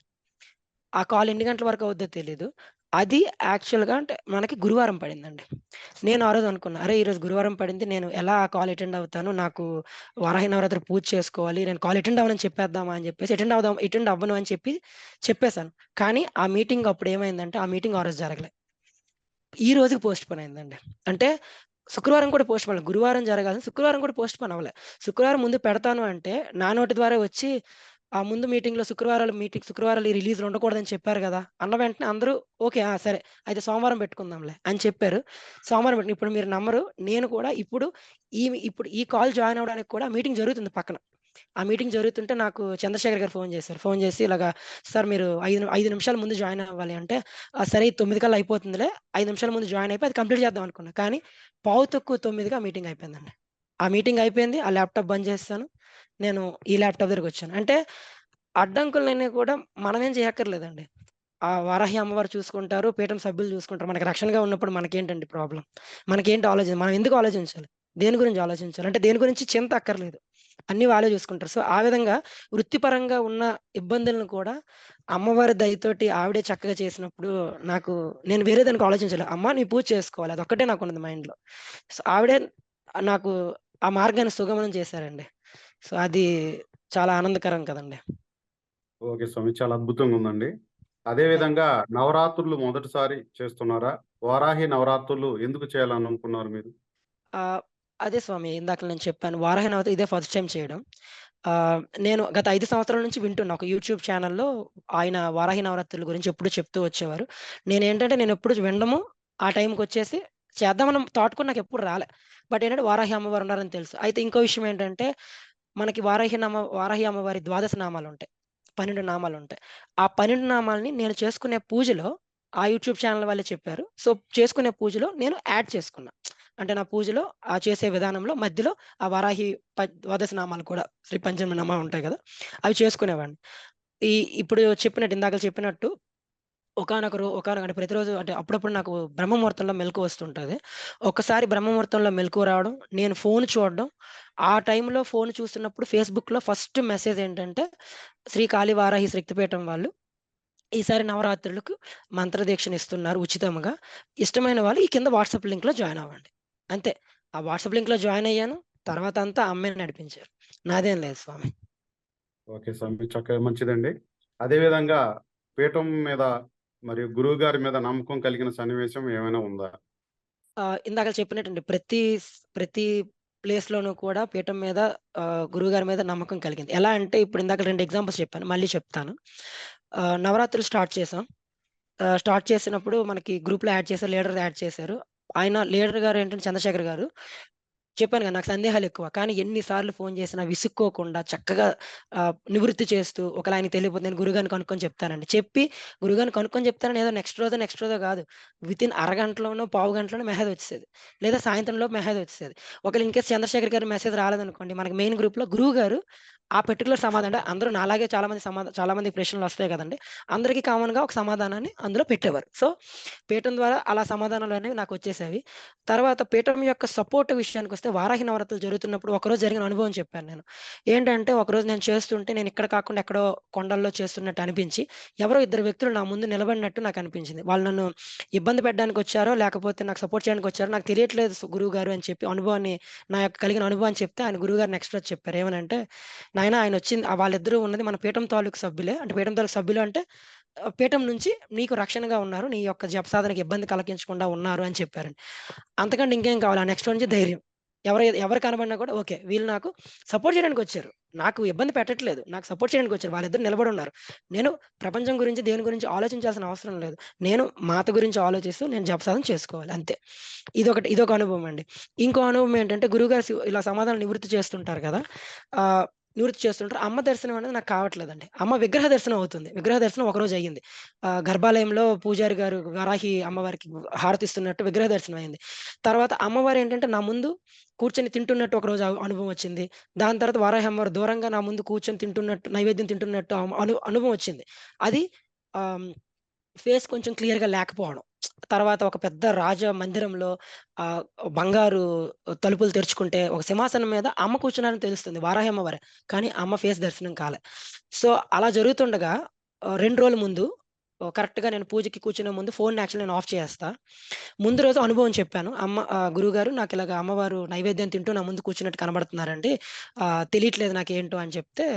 S1: ఆ కాల్ ఎన్ని గంటల వరకు అవుద్దో తెలీదు. అది యాక్చువల్‌గా అంటే మనకి గురువారం పడిందండి. నేను ఆ రోజు అనుకున్నా, అరే! ఈరోజు గురువారం పడింది. నేను ఎలా ఆ కాల్ అటెండ్ అవుతాను? నాకు వారాహి నవరాత్రి పూజ చేసుకోవాలి. నేను కాల్ అటెండ్ అవ్వనని చెప్పేద్దామా అని చెప్పేసి అటెండ్ అవ్వను అని చెప్పేసాను. కానీ ఆ మీటింగ్ అప్పుడు ఏమైందంటే, ఆ మీటింగ్ ఆ రోజు జరగలే. ఈ రోజుకి పోస్ట్‌పోన్ అయిందండి. అంటే శుక్రవారం కూడా పోస్ట్‌పోన్ గురువారం జరగాల్సింది శుక్రవారం కూడా పోస్ట్‌పోన్ అవ్వలే. శుక్రవారం ముందు పెడతాను అంటే, నా నోటి ద్వారా వచ్చి ఆ ముందు మీటింగ్‌లో శుక్రవారాలు ఈ రిలీజ్‌లు ఉండకూడదని చెప్పారు గదా! అన్న వెంటనే అందరూ ఓకే. సరే. అయితే సోమవారం పెట్టుకుందాంలే అని చెప్పారు. సోమవారం ఇప్పుడు మీరు నమ్మరు. నేను కూడా ఇప్పుడు ఈ కాల్ జాయిన్ అవ్వడానికి కూడా మీటింగ్ జరుగుతుంది పక్కన. ఆ మీటింగ్ జరుగుతుంటే నాకు చంద్రశేఖర్ గారు ఫోను చేశారు. ఫోను చేసి ఇలాగా సార్ మీరు 5 నిమిషాల ముందు జాయిన్ అవ్వాలి అంటే, సరే ఇది 9 కల్లా అయిపోతుందిలే. 5 నిమిషాల ముందు జాయిన్ అయిపోయి అది కంప్లీట్ చేద్దాం అనుకున్నా. కానీ పావు తక్కువ 9కి ఆ మీటింగ్ అయిపోయిందండి. ఆ మీటింగ్ అయిపోయింది. ఆ ల్యాప్‌టాప్ బంద్ చేసేసాను. నేను ఈ ల్యాప్‌టాప్ దగ్గరికొచ్చాను. అంటే అడ్డంకులనేవి కూడా మనమేం చేయక్కర్లేదండి. ఆ వారాహి అమ్మవారు చూసుకుంటారు. పీఠం సభ్యులు చూసుకుంటారు. మనకి రక్షణగా ఉన్నప్పుడు మనకేంటండి ప్రాబ్లమ్? మనకేంటి మనం ఎందుకు ఆలోచించాలి? దేని గురించి ఆలోచించాలి? అంటే దేని గురించి చింత అక్కర్లేదు. అన్నీ వాళ్ళే చూసుకుంటారు. సో, ఆ విధంగా వృత్తిపరంగా ఉన్న ఇబ్బందులను కూడా అమ్మవారి దయతోటి ఆవిడే చక్కగా చేసినప్పుడు నాకు నేను వేరే దానికి ఆలోచించలే. అమ్మ నీ పూజ చేసుకోవాలి. అదొక్కటే నాకున్నది మైండ్‌లో. సో, ఆవిడే నాకు ఆ మార్గాన్ని సుగమనం చేశారండి. సో, అది చాలా ఆనందకరం కదండీ!
S2: ఓకే స్వామి. చాలా అద్భుతంగా ఉందండి. అదే
S1: థాంక్
S2: విధంగా నవరాత్రులు మొదటిసారి చేస్తున్నారా? వారాహి నవరాత్రులు ఎందుకు చేయాలని అనుకున్నారు మీరు?
S1: ఆహ్, అదే స్వామి ఇందాక నేను చెప్పాను. వారాహి నవతి ఇదే ఫస్ట్ టైమ్ చేయడం. నేను గత 5 సంవత్సరాల నుంచి వింటున్నా. ఒక యూట్యూబ్ ఛానెల్‌లో ఆయన వారాహి నవరాత్రుల గురించి ఎప్పుడూ చెప్తూ వచ్చేవారు. నేనెప్పుడు వినడము, ఆ టైంకొచ్చేసి చేద్దామన్న థాట్ కూడా నాకెప్పుడు రాలే. బట్ ఏంటంటే వారాహి అమ్మవారు ఉన్నారని తెలుసు. అయితే ఇంకో విషయం ఏంటంటే, మనకి వారాహి అమ్మవారి ద్వాదశ నామాలుంటాయి. 12 నామాలుంటాయి. ఆ 12 నామాల్ని నేను చేసుకునే పూజలో ఆ యూట్యూబ్ ఛానెల్ వాళ్ళే చెప్పారు. సో, చేసుకునే పూజలో నేను యాడ్ చేసుకున్నా. అంటే నా పూజలో చేసే విధానంలో మధ్యలో ఆ వారాహి ద్వాదశ నామాలు కూడా శ్రీ పంచమి నామాలు ఉంటాయి గదా! అవి చేసుకునేవాడిని. ఈ ఇప్పుడు చెప్పినట్టు ఇందాక చెప్పినట్టు ఒకానొక అంటే ప్రతిరోజు అంటే అప్పుడప్పుడు నాకు బ్రహ్మముహూర్తంలో మెలుకువ వస్తుంటది. ఒక్కసారి బ్రహ్మముహూర్తంలో మెలుకువ రావడం, నేను ఫోను చూడడం, ఆ టైంలో ఫోను చూస్తున్నప్పుడు ఫేస్‌బుక్‌లో ఫస్ట్ మెసేజ్ ఏంటంటే, శ్రీ కాళీవారాహి శక్తిపీఠం వాళ్ళు ఈసారి నవరాత్రులకు మంత్రదీక్షను ఇస్తున్నారు ఉచితంగా. ఇష్టమైన వాళ్ళు ఈ కింద వాట్సాప్ లింక్‌లో జాయిన్ అవ్వండి. అంతే. ఆ వాట్సాప్ లింక్‌లో జాయిన్ అయ్యాను. తర్వాతంతా అమ్మే నడిపించారు. నాదేం లేదు స్వామి.
S2: ఓకే స్వామి. చక్కగా మంచిదండి. అదే విధంగా పీఠం మీద మరియు గురువుగారి మీద నమ్మకం కలిగిన సన్నివేశం ఏమైనా ఉందా?
S1: ఇందాక చెప్పినట్టండి ప్రతి ప్లేస్‌లోనూ కూడా పీఠం మీద గురువుగారి మీద నమ్మకం కలిగింది. ఎలా అంటే ఇప్పుడు ఇందాక 2 ఎగ్జాంపుల్స్ చెప్పాను. మళ్ళీ చెప్తాను. నవరాత్రులు స్టార్ట్ చేసాం. స్టార్ట్ చేసినప్పుడు మనకి గ్రూప్‌లో యాడ్ చేశారు. లీడర్ యాడ్ చేశారు. ఆయన లీడర్ గారు ఏంటంటే చంద్రశేఖర్ గారు చెప్పాను కదా! నాకు సందేహాలెక్కువ. కానీ ఎన్ని సార్లు ఫోను చేసినా విసుక్కోకుండా చక్కగా నివృత్తి చేస్తూ ఒకవేళ ఆయనకి తెలియకపోతే నేను గురువుగారిని కనుక్కొని చెప్తానండి. చెప్పి గురువుగారిని కనుక్కొని చెప్తానని ఏదో నెక్స్ట్ రోజో కాదు. వితిన్ అరగంటలోనో, పావు గంటలోనో మెసేజ్ వచ్చేసేది. లేదా సాయంత్రంలోపు మెసేజ్ వచ్చేసేది. ఒకవేళ ఇన్‌కేస్ చంద్రశేఖర్ గారి మెసేజ్ రాలేదనుకోండి, మనకి మెయిన్ గ్రూప్‌లో గురువుగారు ఆ పర్టిక్యులర్ సమాధానం అంటే అందరూ నాలాగే చాలా మందికి ప్రశ్నలొస్తాయి కదండీ! అందరికి కామన్‌గా ఒక సమాధానాన్ని అందులో పెట్టేవారు. సో, పీఠం ద్వారా అలా సమాధానాలనేవి నాకొచ్చేసేవి. తర్వాత పీఠం యొక్క సపోర్ట్ విషయానికొస్తే వారాహి నవరాత్రులు జరుగుతున్నప్పుడు ఒకరోజు జరిగిన అనుభవం చెప్పాను నేను. ఏంటంటే ఒకరోజు నేను చేస్తుంటే నేను ఇక్కడ కాకుండా ఎక్కడో కొండల్లో చేస్తున్నట్టు అనిపించి, ఎవరో ఇద్దరు వ్యక్తులు నా ముందు నిలబడినట్టు నాకనిపించింది. వాళ్ళు నన్ను ఇబ్బంది పెట్టడానికొచ్చారో, లేకపోతే నాకు సపోర్ట్ చేయడానికొచ్చారో నాకు తెలియట్లేదు గురువుగారు అని చెప్పి అనుభవాన్ని నా యొక్క కలిగిన అనుభవాన్ని చెప్తే ఆయన గురువుగారు నెక్స్ట్ రోజు చెప్పారు. ఏమనంటే, "నాయనా ఆయనొచ్చింది వాళ్ళిద్దరూ ఉన్నది మన పీఠం తాలూకు సభ్యులే. అంటే పీఠం తాలూకు సభ్యులు అంటే పీఠం నుంచి నీకు రక్షణగా ఉన్నారు. నీ యొక్క జప సాధనకి ఇబ్బంది కలిగించకుండా ఉన్నారు" అని చెప్పారండి. అంతకంటే ఇంకేం కావాలి? ఆ నెక్స్ట్ నుంచి ధైర్యం. ఎవరు కనబడినా కూడా ఓకే. వీళ్ళు నాకు సపోర్ట్ చేయడానికొచ్చారు. నాకు ఇబ్బంది పెట్టట్లేదు. నాకు సపోర్ట్ చేయడానికొచ్చారు. వాళ్ళిద్దరు నిలబడున్నారు. నేను ప్రపంచం గురించి, దేని గురించి ఆలోచించాల్సిన అవసరం లేదు. నేను మాత గురించి ఆలోచిస్తూ నేను జప సాధన చేసుకోవాలి అంతే. ఇదొక అనుభవం అండి. ఇంకో అనుభవం ఏంటంటే గురువుగారు ఇలా సమాధానాలు నివృత్తి చేస్తుంటారు కదా! ఆహ్, నివృత్తి చేస్తుంటారు. అమ్మ దర్శనం అనేది నాకు కావట్లేదండి. అమ్మ విగ్రహ దర్శనం అవుతుంది. విగ్రహ దర్శనం ఒకరోజు అయ్యింది. గర్భాలయంలో పూజారి గారు వారాహి అమ్మవారికి హారతిస్తున్నట్టు విగ్రహ దర్శనం అయింది. తర్వాత అమ్మవారేంటంటే నా ముందు కూర్చొని తింటున్నట్టు ఒకరోజు అనుభవం వచ్చింది. దాని తర్వాత వారాహి అమ్మవారు దూరంగా నా ముందు కూర్చొని తింటున్నట్టు, నైవేద్యం తింటున్నట్టు అనుభవం వచ్చింది. అది ఆహ్, ఫేస్ కొంచెం క్లియర్‌గా లేకపోవడం. తర్వాత ఒక పెద్ద రాజ మందిరంలో ఆహ్, బంగారు తలుపులు తెరుచుకుంటే ఒక సింహాసనం మీద అమ్మ కూర్చున్నారని తెలుస్తుంది. వారాహి అమ్మవారే. కానీ అమ్మ ఫేస్ దర్శనం కాలే. సో, అలా జరుగుతుండగా 2 రోజుల ముందు కరెక్ట్‌గా నేను పూజకి కూర్చునే ముందు ఫోన్‌ని యాక్చువల్లీ నేను ఆఫ్ చేసేస్తా. ముందు రోజు అనుభవం చెప్పాను. గురువుగారు నాకిలాగ అమ్మవారు నైవేద్యం తింటూ నా ముందు కూర్చున్నట్టు కనబడుతున్నారండి. తెలియట్లేదు నాకేంటో అని చెప్తే,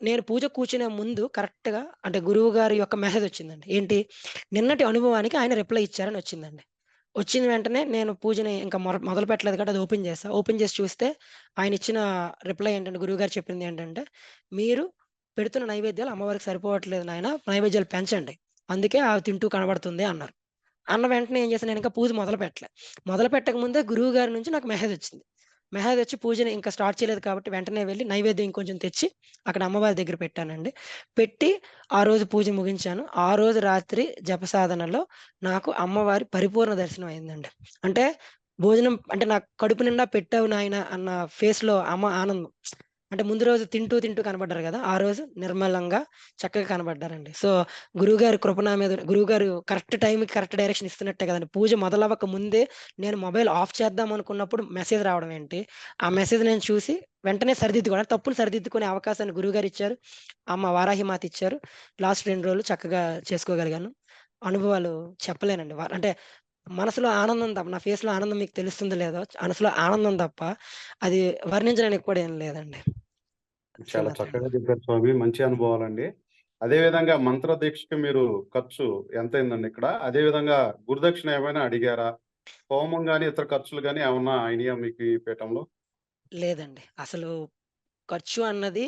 S1: నేను పూజకు కూర్చునే ముందు కరెక్ట్‌గా అంటే గురువుగారి యొక్క మెసేజొచ్చిందండి. ఏంటి? నిన్నటి అనుభవానికి ఆయన రిప్లై ఇచ్చారని వచ్చిందండి. వచ్చిన వెంటనే నేను పూజని ఇంకా మొదలు పెట్టలేదు కాబట్టి అది ఓపెన్ చేశా. ఓపెన్ చేసి చూస్తే ఆయనిచ్చిన రిప్లై ఏంటంటే గురువుగారు చెప్పిందేంటంటే, "మీరు పెడుతున్న నైవేద్యాలు అమ్మవారికి సరిపోవట్లేదు నాయన. నైవేద్యాలు పెంచండి. అందుకే ఆమె తింటూ కనబడుతుంది" అన్నారు. అన్న వెంటనే ఏం చేశాను నేనింకా పూజ మొదలు పెట్టలే. మొదలు పెట్టక ముందే గురువు గారి నుంచి నాకు మెసేజొచ్చింది. మెసేజొచ్చి పూజని ఇంకా స్టార్ట్ చేయలేదు కాబట్టి వెంటనే వెళ్లి నైవేద్యం ఇంకొంచెం తెచ్చి అక్కడ అమ్మవారి దగ్గర పెట్టానండి. పెట్టి ఆ రోజు పూజ ముగించాను. ఆ రోజు రాత్రి జపసాధనలో నాకు అమ్మవారి పరిపూర్ణ దర్శనం అయిందండి. అంటే భోజనం అంటే నాకు కడుపు నిండా పెట్టావు నాయన అన్న ఫేస్‌లో అమ్మ ఆనందం. అంటే ముందు రోజు తింటూ కనపడ్డారు గదా! ఆ రోజు నిర్మలంగా చక్కగా కనపడ్డారండి. సో, గురువుగారి కృప నా మీద గురువుగారు కరెక్ట్ టైంకి కరెక్ట్ డైరెక్షన్ ఇస్తున్నట్టే గదండీ. పూజ మొదలవ్వక ముందే నేను మొబైల్ ఆఫ్ చేద్దాం అనుకున్నప్పుడు మెసేజ్ రావడం ఏంటి, ఆ మెసేజ్ నేను చూసి వెంటనే సరిదిద్దుకోవడం అంటే తప్పుని సరిదిద్దుకునే అవకాశాన్ని గురువుగారిచ్చారు. అమ్మ వారాహి మాత ఇచ్చారు. లాస్ట్ 2 రోజులు చక్కగా చేసుకోగలిగాను. అనుభవాలు చెప్పలేనండి. అంటే మనసులో ఆనందం తప్ప నా ఫేస్‌లో ఆనందం మీకు తెలుస్తుందో లేదో మనసులో ఆనందం తప్ప అది వర్ణించడానికి కూడా ఏం లేదండి. అసలు
S2: చాలా
S1: నథింగ్.
S2: చక్కగా చెప్పారు స్వామి. మంచి అనుభవాలండి. అదే విధంగా మంత్ర దీక్షకి మీరు ఖర్చు ఎంతయిందండి ఇక్కడ? అదే విధంగా గురుదక్షిణ ఏమైనా అడిగారా? హోమం గాని, ఇతర ఖర్చులు గాని ఏమన్నా అయినాయా మీకు ఈ పీఠంలో?
S1: లేదండి. అసలు ఖర్చు అన్నది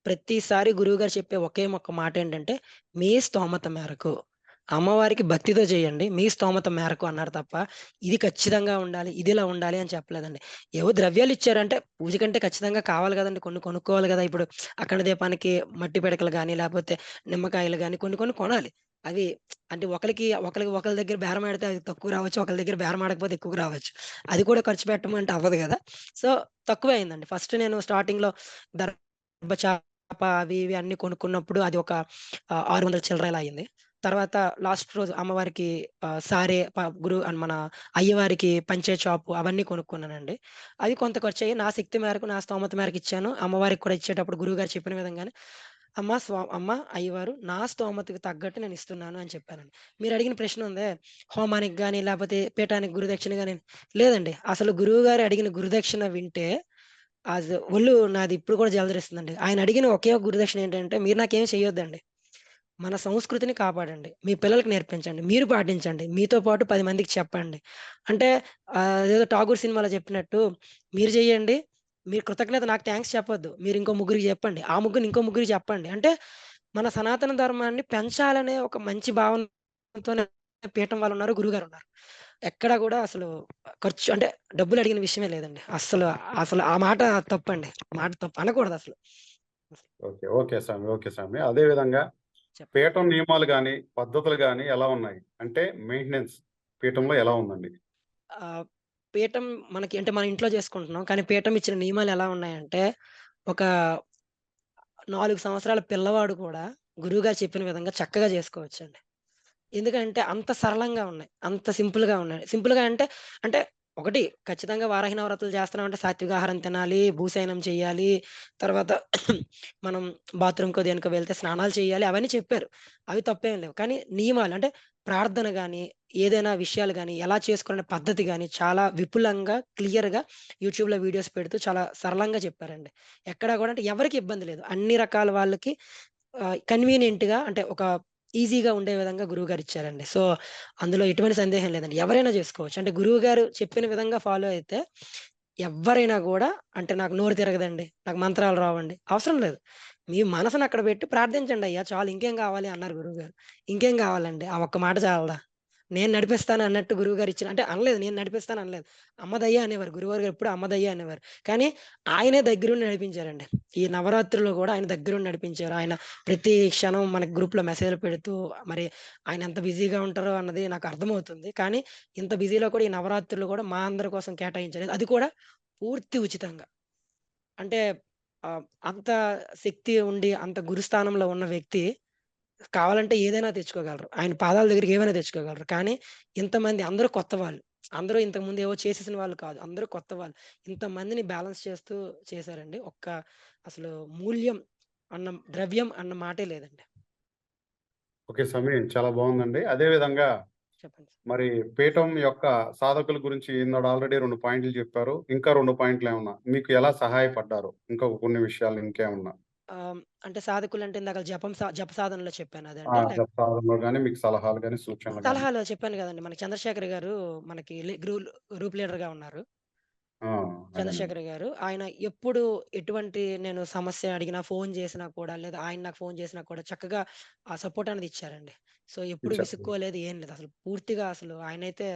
S1: ప్రతిసారి గురువుగారు చెప్పే ఒకే ఒక్క మాటేంటంటే, "మీ స్తోమత మేరకు. అమ్మవారికి భక్తితో చేయండి. మీ స్తోమత మేరకు" అన్నారు తప్ప, ఇది ఖచ్చితంగా ఉండాలి, ఇదిలా ఉండాలి అని చెప్పలేదండి. ఏవో ద్రవ్యాలిచ్చారంటే పూజ కంటే ఖచ్చితంగా కావాలి గదండీ! కొన్ని కొనుక్కోవాలి గదా! ఇప్పుడు అఖండ దీపానికి మట్టి పిడకలు గాని, లేపోతే నిమ్మకాయలు గాని కొన్ని కొనాలి. అవి అంటే ఒకళ్ళ దగ్గర బేరమాడితే అది తక్కువ రావచ్చు. ఒకళ్ళ దగ్గర బేరమాడకపోతే ఎక్కువకు రావచ్చు. అది కూడా ఖర్చు పెట్టమంటే అవ్వదు గదా! సో, తక్కువే అయిందండి. ఫస్ట్ నేను స్టార్టింగ్‌లో దర్భచాప అవి ఇవి అన్నీ కొనుక్కున్నప్పుడు అది ఒక 600 చిల్లర ఇలా అయింది. తర్వాత లాస్ట్ రోజు అమ్మవారికి సారె మన అయ్యవారికి పంచె చాపు అవన్నీ కొనుక్కున్నానండి. అవి కొంత ఖర్చయ్యాయి. నా శక్తి మేరకు, నా స్తోమత మేరకు ఇచ్చాను. అమ్మవారికి కూడా ఇచ్చేటప్పుడు గురువుగారు చెప్పిన విధంగానే అమ్మ అయ్యవారు నా స్తోమతకు తగ్గట్టు నేను ఇస్తున్నాను అని చెప్పానండి. మీరడిగిన ప్రశ్న ఉందే హోమానికి గాని, లేపోతే పీఠానికి గురుదక్షిణ గాని లేదండి. అసలు గురువుగారు అడిగిన గురుదక్షిణ వింటే ఒళ్ళు నాది ఇప్పుడు కూడా జలదరిస్తుందండి. ఆయన అడిగిన ఒకే ఒక గురుదక్షిణ ఏంటంటే, "మీరు నాకేమి చెయ్యొద్దండి. మన సంస్కృతిని కాపాడండి. మీ పిల్లలకి నేర్పించండి. మీరు పాటించండి. మీతో పాటు 10 మందికి చెప్పండి." అంటే అదేదో 'ఠాగూర్' సినిమాలో చెప్పినట్టు మీరు జేయండి. మీరు కృతజ్ఞత నాకు థాంక్స్ చెప్పొద్దు. మీరు ఇంకో ముగ్గురికి జెప్పండి. ఆ ముగ్గురు ఇంకో ముగ్గురికి చెప్పండి. అంటే మన సనాతన ధర్మాన్ని పెంచాలనే ఒక మంచి భావనతోనే పీఠం వాళ్ళున్నారు. గురువుగారున్నారు. ఎక్కడ గూడా అసలు ఖర్చు అంటే డబ్బులడిగిన విషయమే లేదండి. అసలు ఆ మాట తప్పండి. మాట తప్పు అనకూడదసలు.
S2: ఓకే. ఓకే స్వామి. ఓకే స్వామి. అదే విధంగా
S1: చెప్పండి.
S2: పీఠం నియమాలు గాని, పద్ధతులు గాని ఎలా ఉన్నాయి? అంటే మెయింటెనెన్స్ పీఠంలో ఎలా ఉందండి?
S1: ఆహ్, పీఠం మనకి అంటే మన ఇంట్లో చేసుకుంటున్నాం. కానీ పీఠం ఇచ్చిన నియమాలెలా ఉన్నాయంటే, ఒక 4 సంవత్సరాల పిల్లవాడు కూడా గురువుగారు చెప్పిన విధంగా చక్కగా చేసుకోవచ్చండి. ఎందుకంటే అంత సరళంగా ఉన్నాయి. అంత సింపుల్‌గా ఉన్నాయి. సింపుల్‌గా అంటే, అంటే ఒకటి ఖచ్చితంగా వారాహి నవరాత్రులు చేస్తున్నామంటే సాత్విక ఆహారం తినాలి, భూశయనం చేయాలి, తర్వాత మనం బాత్రూమ్‌కో దేనికో వెళ్తే స్నానాలు చేయాలి అవన్నీ చెప్పారు. అవి తప్పేం లేవు. కానీ నియమాలు అంటే ప్రార్థన గాని, ఏదైనా విషయాలు గాని, ఎలా చేసుకోవాలనే పద్ధతి గాని చాలా విపులంగా, క్లియర్‌గా యూట్యూబ్‌లో వీడియోస్ పెడుతూ చాలా సరళంగా చెప్పారండి. ఎక్కడా గూడా అంటే ఎవరికీ ఇబ్బంది లేదు. అన్ని రకాల వాళ్ళకి కన్వీనియంట్‌గా అంటే ఒక ఈజీగా ఉండే విధంగా గురువుగారిచ్చారండి. సో, అందులో ఎటువంటి సందేహం లేదండి. ఎవరైనా జేసుకోవచ్చు. అంటే గురువుగారు చెప్పిన విధంగా ఫాలో అయితే ఎవ్వరైనా గూడా అంటే నాకు నోరు తిరగదండి. నాకు మంత్రాలు రావండి. అవసరం లేదు. మీ మనసునక్కడ పెట్టి ప్రార్థించండయ్యా చాలు ఇంకేం గావాలి అన్నారు గురువుగారు. ఇంకేం గావాలండి? ఆ ఒక్క మాట చాలదా? నేను నడిపిస్తాను అన్నట్టు గురువుగారు ఇచ్చిన అంటే అనలేదు. నేను నడిపిస్తాను అనలేదు. అమ్మ దయ్య అనేవారు. గురువుగారు గారు ఎప్పుడు అమ్మ దయ్య అనేవారు. కానీ ఆయనే దగ్గరుండి నడిపించారండి. ఈ నవరాత్రుల్లో గూడా ఆయన దగ్గరుండి నడిపించారు. ఆయన ప్రతి క్షణం మనకి గ్రూప్‌లో మెసేజ్‌లు పెడుతూ మరి ఆయన ఎంత బిజీగా ఉంటారో అన్నది నాకు అర్థమవుతుంది. కానీ ఇంత బిజీలో కూడా ఈ నవరాత్రులు కూడా మా అందరి కోసం కేటాయించారు. అది కూడా పూర్తి ఉచితంగా. అంటే అంత శక్తి ఉండి, అంత గురుస్థానంలో ఉన్న వ్యక్తి కావాలంటే ఏదైనా తెచ్చుకోగలరు. ఆయన పాదాల దగ్గరికి ఏమైనా తెచ్చుకోగలరు. కానీ ఇంతమంది అందరూ కొత్త వాళ్ళు. అందరూ ఇంతకుముందు ఏవో చేసేసిన వాళ్ళు కాదు. అందరూ కొత్త వాళ్ళు. ఇంతమందిని బ్యాలెన్స్ చేస్తూ చేశారండి. అసలు మూల్యం ద్రవ్యం అన్న మాటే లేదండి.
S2: ఓకే స్వామి. చాలా బావుందండి. అదే విధంగా
S1: చెప్పండి.
S2: మరి పీఠం యొక్క సాధకుల గురించి ఇందాడ ఆల్రెడీ 2 పాయింట్లు చెప్పారు. ఇంకా 2 పాయింట్లేమన్నా మీకు ఎలా సహాయపడ్డారు? ఇంకా కొన్ని విషయాలు ఇంకేమన్నా?
S1: అంటే సాధకులంటే ఇందాక జప సాధనలో చెప్పాను
S2: ఆ!
S1: అదండి?
S2: జప సాధనలో గాని, మీకు సలహాలు గాని, సూచనలు గాని.
S1: సలహాలు చెప్పాను గదండీ! మనకి చంద్రశేఖర్ గారు మనకి గ్రూప్ లీడర్‌గా ఉన్నారు.
S2: ఆ! అదేనండి.
S1: చంద్రశేఖర్ గారు. ఆయన ఎప్పుడు ఎటువంటి నేను సమస్య అడిగినా, ఫోను చేసినా కూడా లేదా ఆయన నాకు ఫోను చేసినా కూడా చక్కగా ఆ సపోర్ట్ అనేది ఇచ్చారండి. సో, ఎప్పుడు
S2: ఇచ్చారు.
S1: విసుక్కోలేదు, ఏం లేదు. అసలు పూర్తిగా ఆయనైతే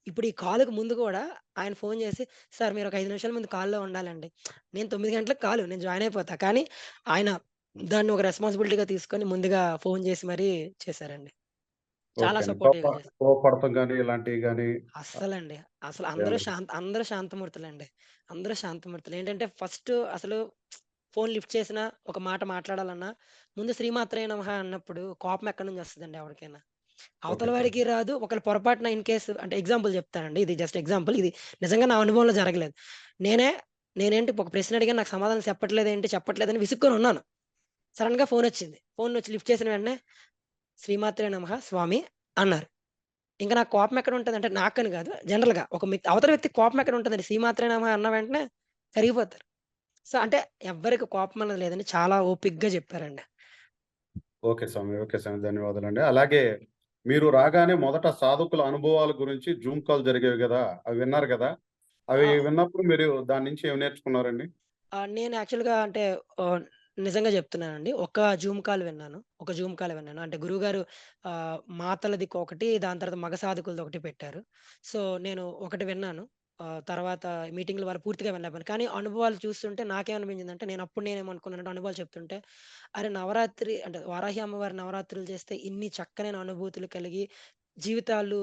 S1: ఇప్పుడు ఈ కాల్‌కి ముందు గూడా ఆయన ఫోను చేసి, "సార్ మీరు ఒక 5 నిమిషాల ముందు కాల్‌లో ఉండాలండి." నేను 9 గంటలకు నేను జాయిన్ అయిపోతా. కానీ ఆయన దాన్ని ఒక రెస్పాన్సిబిలిటీగా తీసుకొని ముందుగా ఫోను చేసి మరీ చేశారండి. చాలా
S2: ఓకే అండి.
S1: సపోర్టివ్‌గా చేశారు.
S2: కోప్పడటం గాని, ఇలాంటివి గాని
S1: అస్సలండి. అసలు
S2: ఏం లేదు.
S1: అందరూ శాంతమూర్తులండి. అందరూ శాంతమూర్తులు. ఏంటంటే ఫస్ట్ అసలు ఫోన్ లిఫ్ట్ చేసినా, ఒక మాట మాట్లాడాలన్నా, ముందు శ్రీమాత్రే నమః అన్నప్పుడు కోపం ఎక్కడి నుంచి వస్తదండి ఎవరికైనా?
S2: ఓకే
S1: అవతల
S2: సామి.
S1: వాడికి రాదు. ఒకవేళ పొరపాటున ఇన్ కేస్ అంటే ఎగ్జాంపుల్ చెప్తానండి. ఇది జస్ట్ ఎగ్జాంపుల్. ఇది నిజంగా నా అనుభవంలో జరగలేదు. నేనే నేనేంటి ఒక ప్రశ్న అడిగాను. నాకు సమాధానం చెప్పట్లేదేంటి, చెప్పట్లేదని విసుక్కొని ఉన్నాను. సడెన్‌గా ఫోనొచ్చింది. ఫోనొచ్చి లిఫ్ట్ చేసిన వెంటనే శ్రీమాత్రే నమః స్వామి అన్నారు. ఇంక నాకు కోపం ఎక్కడ ఉంటదంటే నాకని గాదు. జనరల్‌గా ఒక అవతల వ్యక్తికి కోపం ఎక్కడ ఉంటదండి. శ్రీమాత్రే నమః అన్న వెంటనే కరిగిపోతారు. సో, అంటే ఎవ్వరికి కోపం అన్నది లేదండి. చాలా ఓపికగా చెప్పారండి.
S2: ఓకే స్వామి. ఓకే స్వామి. ధన్యవాదాలండి. అలాగే మీరు రాగానే మొదట సాధకుల అనుభవాల గురించి జూమ్ కాల్ జరిగేవి గదా! అవి విన్నారు గదా! అవి
S1: ఆ!
S2: విన్నప్పుడు మీరు దాని నుంచి ఏమి నేర్చుకున్నారండి?
S1: నేను యాక్చువల్‌గా అంటే ఆహ్, నిజంగా జెప్తున్నానండి. ఒక జూమ్ కాల్ విన్నాను. ఒక జూమ్ కాల్ విన్నాను. అంటే గురువుగారు మాతలది ఒకటి, దాని తర్వాత మగ సాధకులదొకటి పెట్టారు. సో, నేను ఒకటి విన్నాను. తర్వాత మీటింగ్‌ల వరకు పూర్తిగా వినలేకపోయాను. కానీ అనుభవాలు చూస్తుంటే నాకేమనిపించిందంటే, నేనేమనుకున్నానంటే అనుభవాలు చెప్తుంటే, అరె! నవరాత్రి అంటే వారాహి అమ్మవారి నవరాత్రులు చేస్తే ఇన్ని చక్కనైన అనుభూతులు కలిగి, జీవితాలు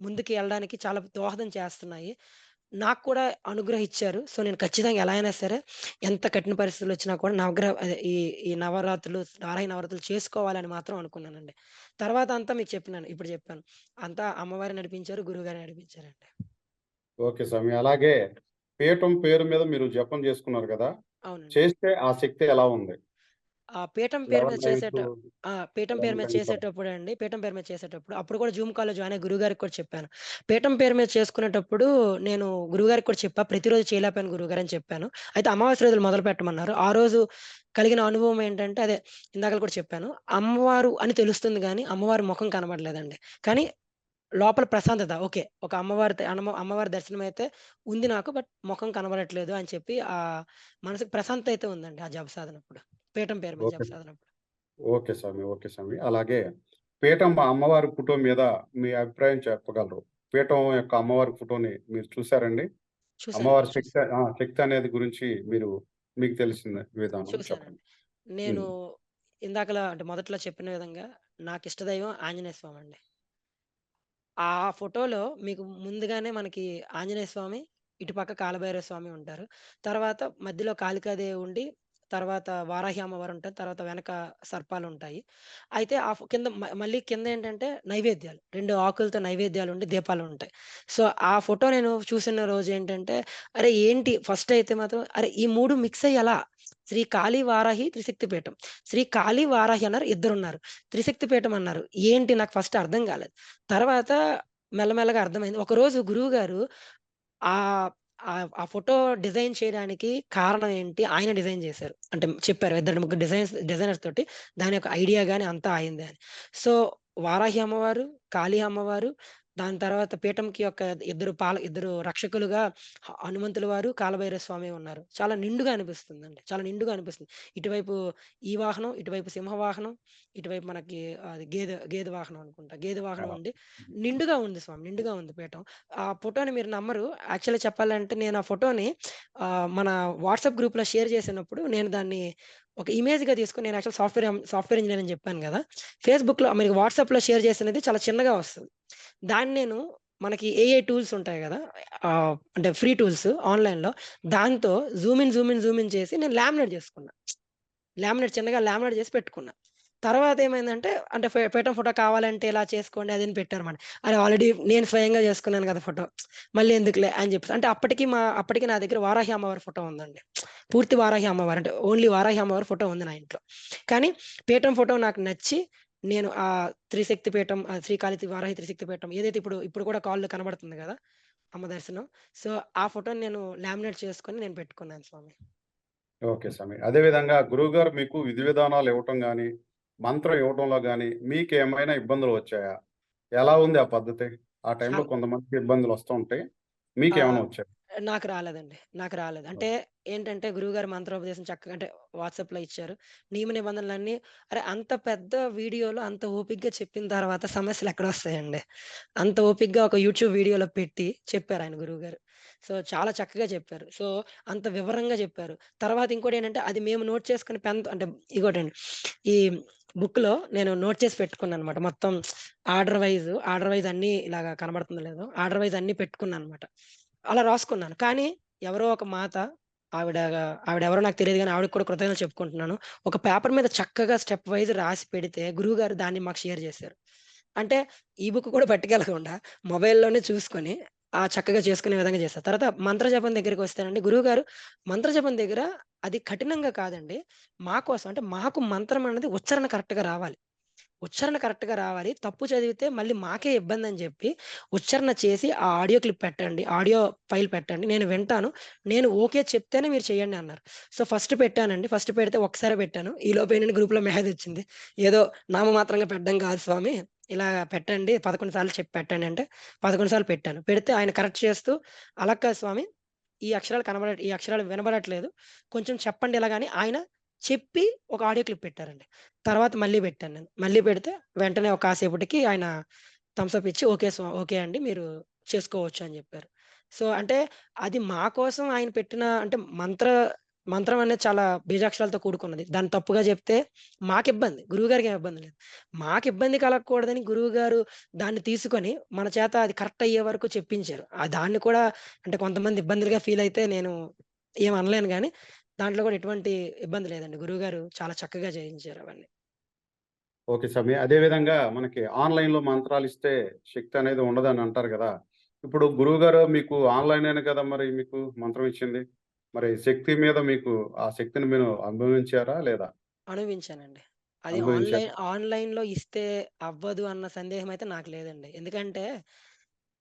S1: ముందుకు ఎళ్ళడానికి చాలా దోహదం చేస్తున్నాయి. నాకు కూడా అనుగ్రహిచ్చారు. సో, నేను ఖచ్చితంగా ఎలా అయినా సరే, ఎంత కఠిన పరిస్థితులొచ్చినా కూడా అదే ఈ ఈ నవరాత్రులు, వారాహి నవరాత్రులు చేసుకోవాలని మాత్రం అనుకున్నానండి. తర్వాత అంతా మీకు చెప్పినాను. ఇప్పుడు చెప్పాను. అంతా అమ్మవారే నడిపించారు. గురువుగారే నడిపించారండి.
S2: ఓకే స్వామి. అలాగే పీఠం పేరు మీద మీరు జపం జేసుకున్నారు గదా!
S1: అవునండి.
S2: చేస్తే ఆ శక్తి ఎలా ఉంది?
S1: పీఠం పేరు మీద
S2: 11 నైట్స్
S1: పీఠం పేరు
S2: 11
S1: మీద
S2: టైమ్స్ అలా.
S1: చేసేటప్పుడండి, పీఠం పేరు మీద చేసేటప్పుడు అప్పుడు కూడా జూమ్ కాల్‌లో జాయిన్ అయ్యి గురువుగారికి కూడా చెప్పాను. పీఠం పేరు మీద చేసుకునేటప్పుడు నేను గురువుగారికి కూడా చెప్పా. ప్రతిరోజు చేయలేకపోయాను గురువుగారు అని చెప్పాను. అయితే అమావాస్య రోజులు మొదలుపెట్టమన్నారు. ఆ రోజు కలిగిన అనుభవం ఏంటంటే అదే ఇందాకల కూడా చెప్పాను. అమ్మవారు అని తెలుస్తుంది గానీ, అమ్మవారి ముఖం కనబడలేదండి. కానీ లోపల ప్రశాంతత ఓకే. ఒక అమ్మవారి దర్శనమైతే ఉంది నాకు. బట్ మొఖం కనబడట్లేదు అని చెప్పి మనసుకి ప్రశాంతత అయితే ఉందండి. ఆ జప సాధనప్పుడు. పీఠం పేరు మీద
S2: ఓకే.
S1: జప సాధనప్పుడు.
S2: ఓకే స్వామి. ఓకే స్వామి. అలాగే పీఠం అమ్మవారి ఫోటో మీద మీ అభిప్రాయం చెప్పగలరు. పీఠం యొక్క అమ్మవారి ఫోటోని మీరు చూసారండి?
S1: చూసానండి.
S2: అమ్మవారి శక్తి అనేది గురించి మీకు తెలిసిన విధానం చెప్పండి.
S1: చూసానండి. నేను
S2: హ్మ్.
S1: ఇందాకల అంటే మొదట్లో చెప్పిన విధంగా నాకిష్ట దైవం ఆంజనేయ స్వామండి. ఆ ఫోటోలో మీకు ముందుగానే మనకి ఆంజనేయ స్వామి, ఇటుపక్క కాలభైరవ స్వామి ఉంటారు. తర్వాత మధ్యలో కాళికాదేవి ఉండి, తర్వాత వారాహి అమ్మవారు ఉంటారు. తర్వాత వెనక సర్పాలుంటాయి. అయితే ఆ ఫో కింద మళ్ళీ కిందేంటంటే నైవేద్యాలు. 2 ఆకులతో నైవేద్యాలుండి దీపాలుంటాయి. సో, ఆ ఫోటో నేను చూసిన రోజేంటంటే, అరే! ఏంటి ఫస్ట్ అయితే మాత్రం అరే! ఈ 3 మిక్స్ అయ్యి ఎలా? శ్రీ కాళీ, వారాహి, త్రిశక్తి పీఠం. శ్రీ కాళీ, వారాహి అన్నారు ఇద్దరున్నారు. త్రిశక్తి పీఠం అన్నారు. ఏంటి నాకు ఫస్ట్ అర్థం కాలేదు. తర్వాత మెల్లమెల్లగా అర్థమైంది. ఒకరోజు గురువుగారు ఆహ్, ఆ ఫోటో డిజైన్ చేయడానికి కారణం ఏంటి? ఆయన డిజైన్ జేశారు. అంటే చెప్పారు. ఇద్దరు ముగ్గురు డిజైనర్స్ తోటి దాని యొక్క ఐడియా గాని అంతా ఆయనదే అని. సో, వారాహి అమ్మవారు, కాళీ అమ్మవారు, దాని తర్వాత పీఠంకి యొక్క ఇద్దరు రక్షకులుగా హనుమంతుల వారు, కాలభైరవ స్వామి ఉన్నారు. చాలా నిండుగా అనిపిస్తుందండి. చాలా నిండుగా అనిపిస్తుంది. ఇటువైపు ఈ వాహనం, ఇటువైపు సింహ వాహనం, ఇటువైపు మనకి అది గేదె వాహనం అనుకుంటా. గేదె వాహనం
S2: ఆ!
S1: ఉండి నిండుగా ఉంది స్వామి. నిండుగా ఉంది పీఠం. ఆ ఫోటోని మీరు నమ్మరు. యాక్చువల్‌గా చెప్పాలంటే నేను ఆ ఫోటోని మన వాట్సాప్ గ్రూప్‌లో షేర్ చేసినప్పుడు నేను దాన్ని ఒక ఇమేజ్‌గా తీసుకొని నేను యాక్చువల్ సాఫ్ట్‌వేర్ ఇంజినీర్ అని చెప్పాను గదా! ఫేస్‌బుక్‌లో మీరు వాట్సాప్‌లో షేర్ చేసినది చాలా చిన్నగా వస్తది. దాన్ని నేను మనకి ఏఐ టూల్స్ ఉంటాయి గదా! అంటే ఫ్రీ టూల్స్ ఆన్‌లైన్‌లో దాంతో జూమ్ ఇన్ చేసి నేను లామినేట్ చేసుకున్నా. చిన్నగా లామినేట్ చేసి పెట్టుకున్నా. తర్వాతేమైందంటే అంటే పీఠం ఫోటో కావాలంటే ఇలా చేసుకోండి అది అని పెట్టారన్నమాట. అరే! ఆల్రెడీ నేను స్వయంగా చేసుకున్నాను కదా ఫోటో. మళ్ళీ ఎందుకులే అని చెప్పేసి. అంటే అప్పటికి నా దగ్గర వారాహి అమ్మవారి ఫోటో ఉందండి. పూర్తి వారాహి అమ్మవారు అంటే ఓన్లీ వారాహి అమ్మవారి ఫోటో ఉంది నా ఇంట్లో. కానీ పీఠం ఫోటో నాకు నచ్చి నేను త్రిశక్తి పీఠం వారాహి త్రిశక్తి పీఠం ఏదైతే ఇప్పుడు కూడా కాల్‌లో కనబడుతుంది గదా! అమ్మ దర్శనం. సో, ఆ ఫోటోని నేను లామినేట్ చేసుకొని నేను పెట్టుకున్నాను స్వామి.
S2: ఓకే స్వామి. అదే విధంగా గురువుగారు మీకు విధి విధానాలు ఇవ్వటం గాని, మంత్రం ఇవ్వటంలో గాని మీకేమైనా ఇబ్బందులు వచ్చాయా? ఎలా ఉంది ఆ పద్ధతి? ఆ టైంలో
S1: చాలా
S2: కొంతమందికి ఇబ్బందులొస్తూ ఉంటాయి. మీకేమైనా
S1: ఆహ్,
S2: వచ్చాయా?
S1: నాకు రాలేదండి. నాకు రాలేదు. అంటే
S2: ఓకే.
S1: ఏంటంటే గురువుగారు మంత్రోపదేశం చక్కగా అంటే వాట్సాప్‌లో ఇచ్చారు. నియమ నిబంధనలన్నీ అరే! అంత పెద్ద వీడియోలో అంత ఓపికగా చెప్పిన తర్వాత సమస్యలెక్కడొస్తాయండి. అంత ఓపికగా ఒక యూట్యూబ్ వీడియోలో పెట్టి చెప్పారాయన గురువుగారు. సో, చాలా చక్కగా చెప్పారు. సో, అంత వివరంగా చెప్పారు. తర్వాత ఇంకోటేంటంటే అది మేము నోట్ చేసుకుని అంటే ఇగోటండి. ఈ బుక్‌లో నేను నోట్ చేసి పెట్టుకున్నాననమాట. మొత్తం ఆర్డర్ వైజ్ అన్నీ ఇలాగ కనబడుతుందో లేదో ఆర్డర్ వైజ్ అన్నీ పెట్టుకున్నాననమాట. అలా రాసుకున్నాను. కానీ ఎవరో ఒక మాత ఆవిడ ఆవిడెవరో నాకు తెలీదు గానీ ఆవిడకి కూడా కృతజ్ఞతలు చెప్పుకుంటున్నాను. ఒక పేపర్ మీద చక్కగా స్టెప్ వైస్ రాసి పెడితే గురువుగారు దాన్ని మాకు షేర్ చేశారు. అంటే ఈ బుక్ కూడా పట్టుకెళ్ళకుండా మొబైల్‌లోనే చూసుకొని చక్కగా చేసుకునే విధంగా చేశారు. తర్వాత మంత్రజపం దగ్గరికొస్తేనండి గురువుగారు మంత్రజపం దగ్గర అది కఠినంగా కాదండి. మా కోసం అంటే మాకు మంత్రం అన్నది ఉచ్చారణ కరెక్ట్‌గా రావాలి. ఉచ్చారణ కరెక్ట్‌గా రావాలి. తప్పు చదివితే మళ్ళీ మాకే ఇబ్బందని జెప్పి, ఉచ్చారణ చేసి ఆ ఆడియో క్లిప్ పెట్టండి. ఆడియో ఫైల్ పెట్టండి. నేను వింటాను. నేను ఓకే చెప్తేనే మీరు చేయండి అన్నారు. సో, ఫస్ట్ పెట్టానండి. ఫస్ట్ పెడితే ఒక్కసారే పెట్టాను. ఈలోపు ఏంటంటే గ్రూప్‌లో మెసేజొచ్చింది. ఏదో నామమాత్రంగా పెట్టడం కాదు స్వామి. ఇలా పెట్టండి. 11 సార్లు చెప్పి పెట్టండి అంటే, 11 సార్లు పెట్టాను. పెడితే ఆయన కరెక్ట్ చేస్తూ, అలా కాదు స్వామి ఈ అక్షరాలు వినబడట్లేదు. కొంచెం చెప్పండి ఇలాగ అని ఆయన చెప్పి ఒక ఆడియో క్లిప్ పెట్టారండి. తర్వాత మళ్ళీ పెట్టాను నేను. మళ్ళీ పెడితే వెంటనే ఒక కాసేపటికి ఆయన థమ్స్ అప్ ఇచ్చి ఓకే అండి. మీరు చేసుకోవచ్చు అని జెప్పారు. సో, అంటే అది మా కోసం ఆయన పెట్టిన అంటే మంత్రం అనేది చాలా బీజాక్షరాలతో కూడుకున్నది. దాన్ని తప్పుగా జెప్తే మాకిబ్బంది. గురువుగారికేం ఇబ్బంది లేదు. మాకిబ్బంది కలగకూడదని గురువుగారు దాన్ని తీసుకొని మన చేత అది కరెక్ట్ అయ్యే వరకు చెప్పించారు. దాన్ని కూడా అంటే కొంతమంది ఇబ్బందులుగా ఫీల్ అయితే నేను ఏమి అనలేను గానీ, దాంట్లో గూడా ఎటువంటి ఇబ్బంది లేదండి. గురువుగారు చాలా చక్కగా చేయించారు అవన్నీ.
S2: ఓకే స్వామి. అదే విధంగా మనకి ఆన్‌లైన్‌లో మంత్రాలిస్తే శక్తి అనేది ఉండదని అంటారు గదా! ఇప్పుడు గురువుగారు మీకు ఆన్‌లైనేనే కదా! మరి మీకు మంత్రం ఇచ్చింది. మరి శక్తి మీద మీకు ఆ శక్తిని మీరు అనుభవించారా లేదా?
S1: అనుభవించానండి. అది
S2: అనుభవించారా?
S1: ఆన్‌లైన్‌లో ఇస్తే అవ్వదు అన్న సందేహం అయితే నాకు లేదండి. ఎందుకంటే,